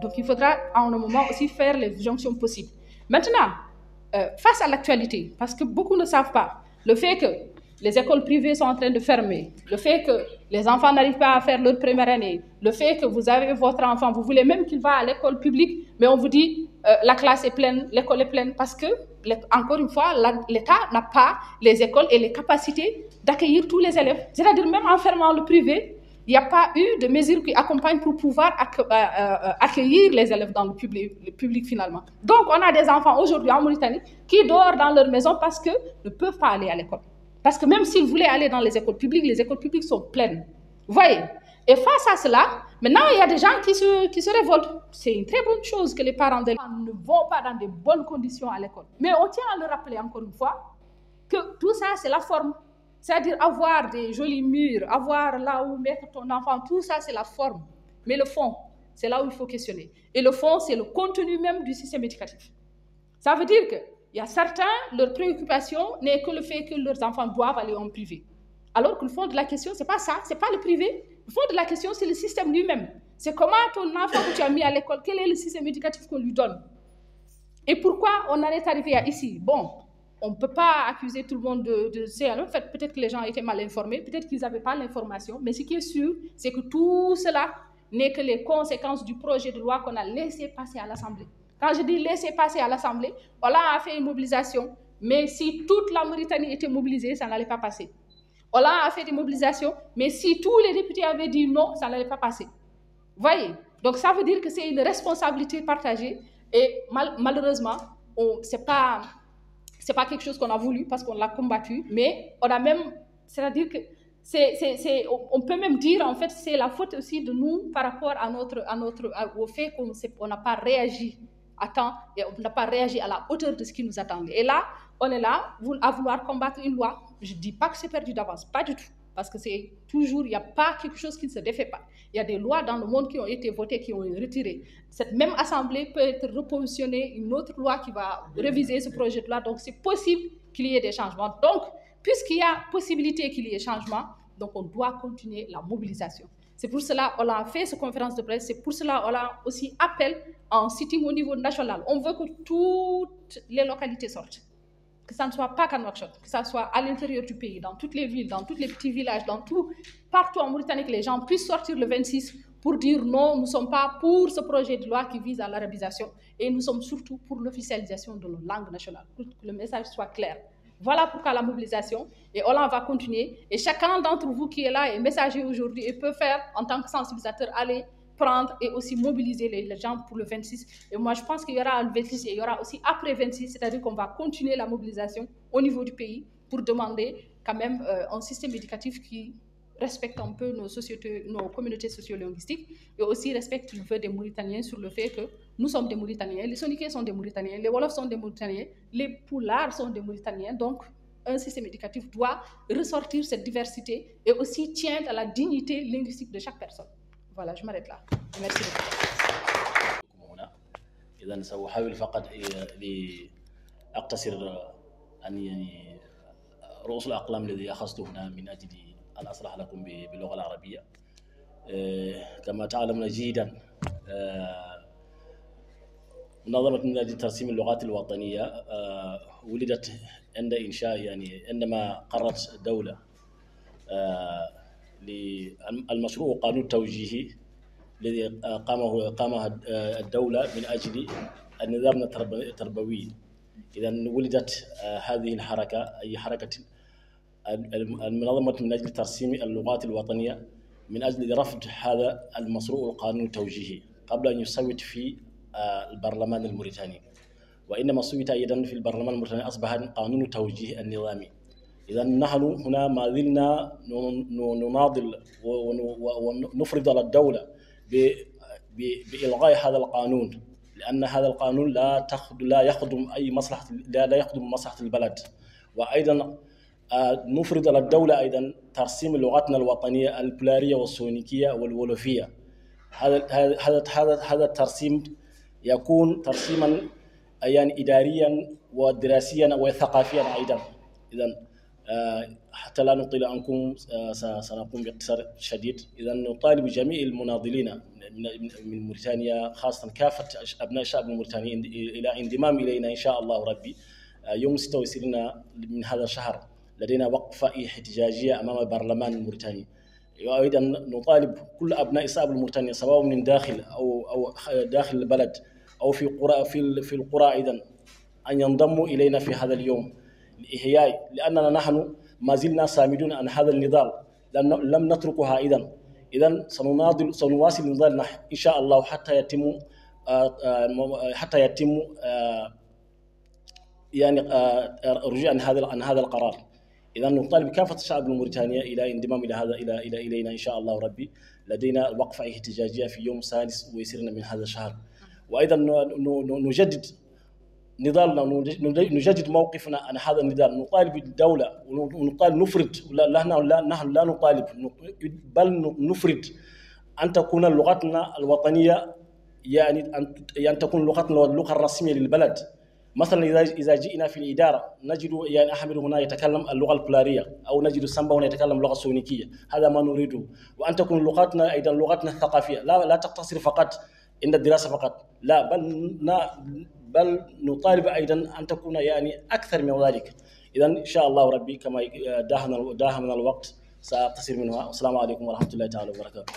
Donc il faudra à un moment aussi faire les jonctions possibles. Maintenant, face à l'actualité, parce que beaucoup ne savent pas, le fait que les écoles privées sont en train de fermer, le fait que les enfants n'arrivent pas à faire leur première année, le fait que vous avez votre enfant, vous voulez même qu'il va à l'école publique, mais on vous dit la classe est pleine, l'école est pleine, parce que, encore une fois, l'État n'a pas les écoles et les capacités d'accueillir tous les élèves. C'est-à-dire même en fermant le privé, il n'y a pas eu de mesures qui accompagnent pour pouvoir accueillir les élèves dans le public finalement. Donc, on a des enfants aujourd'hui en Mauritanie qui dorment dans leur maison parce qu'ils ne peuvent pas aller à l'école. Parce que même s'ils voulaient aller dans les écoles publiques sont pleines. Vous voyez? Et face à cela, maintenant, il y a des gens qui se révoltent. C'est une très bonne chose que les parents ne vont pas dans de bonnes conditions à l'école. Mais on tient à le rappeler encore une fois que tout ça, c'est la forme. C'est-à-dire avoir des jolis murs, avoir là où mettre ton enfant, tout ça, c'est la forme. Mais le fond, c'est là où il faut questionner. Et le fond, c'est le contenu même du système éducatif. Ça veut dire qu'il y a certains, leur préoccupation n'est que le fait que leurs enfants doivent aller en privé. Alors que le fond de la question, ce n'est pas ça, ce n'est pas le privé. Le fond de la question, c'est le système lui-même. C'est comment ton enfant que tu as mis à l'école, quel est le système éducatif qu'on lui donne. Et pourquoi on en est arrivé à ici? Bon, on ne peut pas accuser tout le monde de ça. En fait, peut-être que les gens étaient mal informés, peut-être qu'ils n'avaient pas l'information, mais ce qui est sûr, c'est que tout cela n'est que les conséquences du projet de loi qu'on a laissé passer à l'Assemblée. Quand je dis laisser passer à l'Assemblée, on a fait une mobilisation, mais si toute la Mauritanie était mobilisée, ça n'allait pas passer. On a fait des mobilisations, mais si tous les députés avaient dit non, ça n'allait pas passer. Voyez? Donc ça veut dire que c'est une responsabilité partagée et malheureusement, c'est pas quelque chose qu'on a voulu parce qu'on l'a combattu, mais on a même, c'est-à-dire que on peut même dire en fait c'est la faute aussi de nous par rapport au fait qu'on n'a pas réagi à temps et on n'a pas réagi à la hauteur de ce qui nous attendait. Et là, on est là à vouloir combattre une loi. Je ne dis pas que c'est perdu d'avance, pas du tout. Parce que c'est toujours, il n'y a pas quelque chose qui ne se défait pas. Il y a des lois dans le monde qui ont été votées, qui ont été retirées. Cette même assemblée peut être repositionnée, une autre loi qui va réviser ce projet de loi. Donc c'est possible qu'il y ait des changements. Donc, puisqu'il y a possibilité qu'il y ait changement, donc on doit continuer la mobilisation. C'est pour cela qu'on a fait cette conférence de presse, c'est pour cela qu'on a aussi appelé en sitting au niveau national. On veut que toutes les localités sortent. Que ça ne soit pas qu'à Nouakchott, que ça soit à l'intérieur du pays, dans toutes les villes, dans tous les petits villages, partout en Mauritanie, que les gens puissent sortir le 26 pour dire non, nous ne sommes pas pour ce projet de loi qui vise à l'arabisation et nous sommes surtout pour l'officialisation de nos langues nationales, pour que le message soit clair. Voilà pourquoi la mobilisation, et Hollande va continuer, et chacun d'entre vous qui est là est messager aujourd'hui et peut faire, en tant que sensibilisateur, aller prendre et aussi mobiliser les gens pour le 26. Et moi, je pense qu'il y aura le 26 et il y aura aussi après 26, c'est-à-dire qu'on va continuer la mobilisation au niveau du pays pour demander quand même un système éducatif qui respecte un peu nos communautés socio-linguistiques et aussi respecte le vœu des Mauritaniens sur le fait que nous sommes des Mauritaniens, les Soninké sont des Mauritaniens, les Wolofs sont des Mauritaniens, les Poulards sont des Mauritaniens. Donc, un système éducatif doit ressortir cette diversité et aussi tient à la dignité linguistique de chaque personne. Voilà, je m'arrête là. Merci beaucoup. إذا سأحاول فقط لأقتصر عن رؤوس الأقلام الذي أخذته هنا من أجل أن أشرح لكم باللغة العربية. كما تعلمون جيدا منظمة من أجل ترسيم اللغات الوطنية ولدت عند إنشاء عندما قررت الدولة للمشروع قانون التوجيهي الذي قامها الدولة من أجل النظام التربوي. إذا ولدت هذه الحركة أي حركة المنظمة من أجل ترسيم اللغات الوطنية من أجل رفض هذا المشروع القانون التوجيهي قبل أن يصوت في البرلمان الموريتاني، وإنما صوت أيضا في البرلمان الموريتاني أصبح قانون التوجيه النظامي. إذا نحن هنا ما زلنا نناضل ونفرض على الدولة بإلغاء هذا القانون، لأن هذا القانون لا يخدم أي مصلحة، لا يخدم مصلحة البلد. وأيضا نفرض على الدولة أيضا ترسيم لغتنا الوطنية البولارية والسونيكية والولوفية. هذا الترسيم يكون ترسيما إداريا ودراسيا وثقافيا أيضا. إذا حتى لا نطيل عنكم سنقوم باختصار شديد. إذا نطالب جميع المناضلين من موريتانيا خاصة كافة أبناء الشعب الموريتاني إلى انضمام إلينا إن شاء الله ربي يوم 26 من هذا الشهر. لدينا وقفة احتجاجية أمام البرلمان الموريتاني. وأيضا نطالب كل أبناء الشعب الموريتاني سواء من داخل أو داخل البلد أو في القرى أيضا أن ينضموا إلينا في هذا اليوم الإحياء، لأننا نحن ما زلنا صامدون عن هذا النضال، لم نتركها. إذا سنواصل النضال إن شاء الله حتى يتم الرجوع عن هذا القرار. إذا نطالب كافة الشعب الموريتاني إلى انضمام إلينا إن شاء الله ربي. لدينا وقفة احتجاجية في يوم 26 من هذا الشهر. وأيضا نجدد نضالنا، نجدد موقفنا عن هذا النضال. نطالب الدولة ونطالب نفرض، نحن لا نطالب بل نفرض أن تكون لغتنا الوطنية أن تكون لغتنا اللغة الرسمية للبلد. مثلا إذا جئنا في الإدارة نجد أحمد هنا يتكلم اللغة البولارية أو نجد سامبا هنا يتكلم اللغة السونيكية، هذا ما نريده. وأن تكون لغتنا أيضا لغتنا الثقافية لا تقتصر فقط عند الدراسة فقط، لا بل نطالب أيضا أن تكون أكثر من ذلك. إذا إن شاء الله ربي كما داهمنا الوقت سأقتصر منها. والسلام عليكم ورحمة الله تعالى وبركاته.